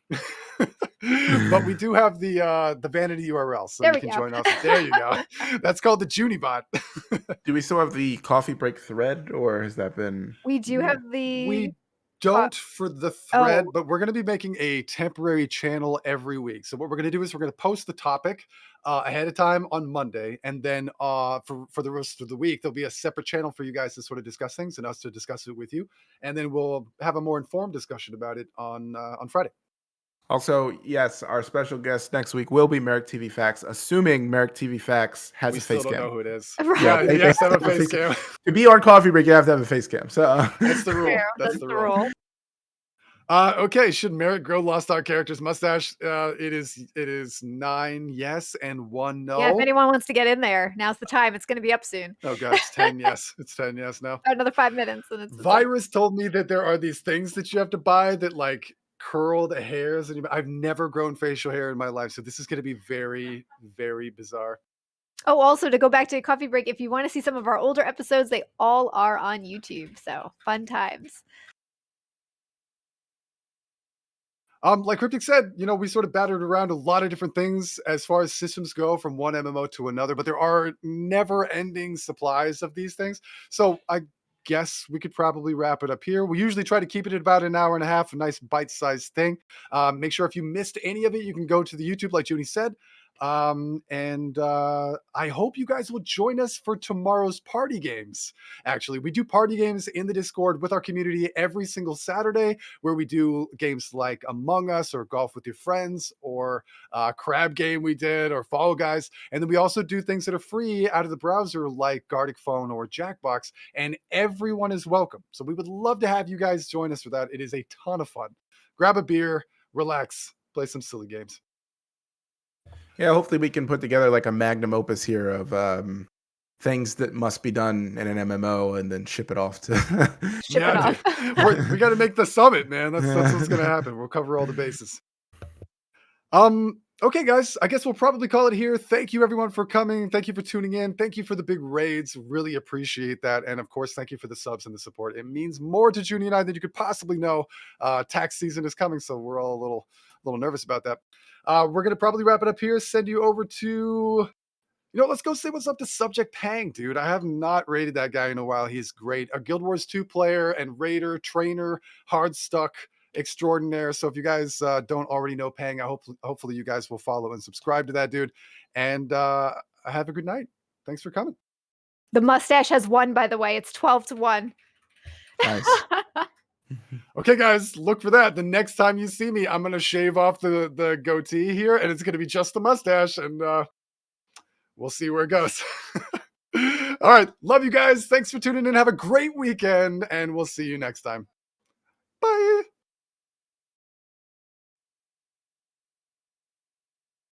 But we do have the vanity URL, so you can join us. There you go. That's called the Junie bot. Do we still have the coffee break thread, or has that been? We do have the. We don't for the thread, but we're going to be making a temporary channel every week. So what we're going to do is we're going to post the topic ahead of time on Monday, and then for the rest of the week there'll be a separate channel for you guys to sort of discuss things and us to discuss it with you, and then we'll have a more informed discussion about it on Friday. Also, yes, our special guest next week will be Merrick TV Facts, assuming Merrick TV Facts has a face cam. We still don't know who it is. Right. Yeah, you have to have a face cam. To be on coffee break, you have to have a face cam. So that's the rule. That's the rule. Okay, should Merrick grow Lost Ark character's mustache? It is 9 yes and 1 no. Yeah, if anyone wants to get in there, now's the time. It's going to be up soon. Oh god, it's 10 yes. It's 10 yes now. Another 5 minutes and it's Virus told me that there are these things that you have to buy that like curl the hairs, and I've never grown facial hair in my life, so this is going to be very, very bizarre. Oh, also to go back to coffee break, if you want to see some of our older episodes, they all are on YouTube. So fun times. Like Cryptic said, we sort of battered around a lot of different things as far as systems go from one MMO to another, but there are never-ending supplies of these things. So I guess we could probably wrap it up here. We usually try to keep it at about an hour and a half, a nice bite-sized thing. Make sure if you missed any of it, you can go to the YouTube, like Junie said. And I hope you guys will join us for tomorrow's party games. Actually, we do party games in the Discord with our community every single Saturday, where we do games like Among Us or Golf with Your Friends or Crab Game we did or Fall Guys. And then we also do things that are free out of the browser like Gartic Phone or Jackbox, and everyone is welcome. So we would love to have you guys join us for that. It is a ton of fun. Grab a beer, relax, play some silly games. Yeah, hopefully we can put together like a magnum opus here of things that must be done in an MMO and then ship it off to. Ship it off. We got to make the summit, man. That's what's going to happen. We'll cover all the bases. Okay, guys, I guess we'll probably call it here. Thank you, everyone, for coming. Thank you for tuning in. Thank you for the big raids. Really appreciate that. And of course, thank you for the subs and the support. It means more to Junie and I than you could possibly know. Tax season is coming, so we're all a little nervous about that. We're going to probably wrap it up here. Send you over to, let's go say what's up to Subject Pang, dude. I have not raided that guy in a while. He's great. A Guild Wars 2 player and raider, trainer, hard stuck extraordinaire. So if you guys don't already know Pang, hopefully you guys will follow and subscribe to that dude. And have a good night. Thanks for coming. The mustache has won, by the way. It's 12-1. Nice. Okay, guys, look for that. The next time you see me, I'm going to shave off the goatee here, and it's going to be just the mustache, and we'll see where it goes. All right. Love you guys. Thanks for tuning in. Have a great weekend, and we'll see you next time.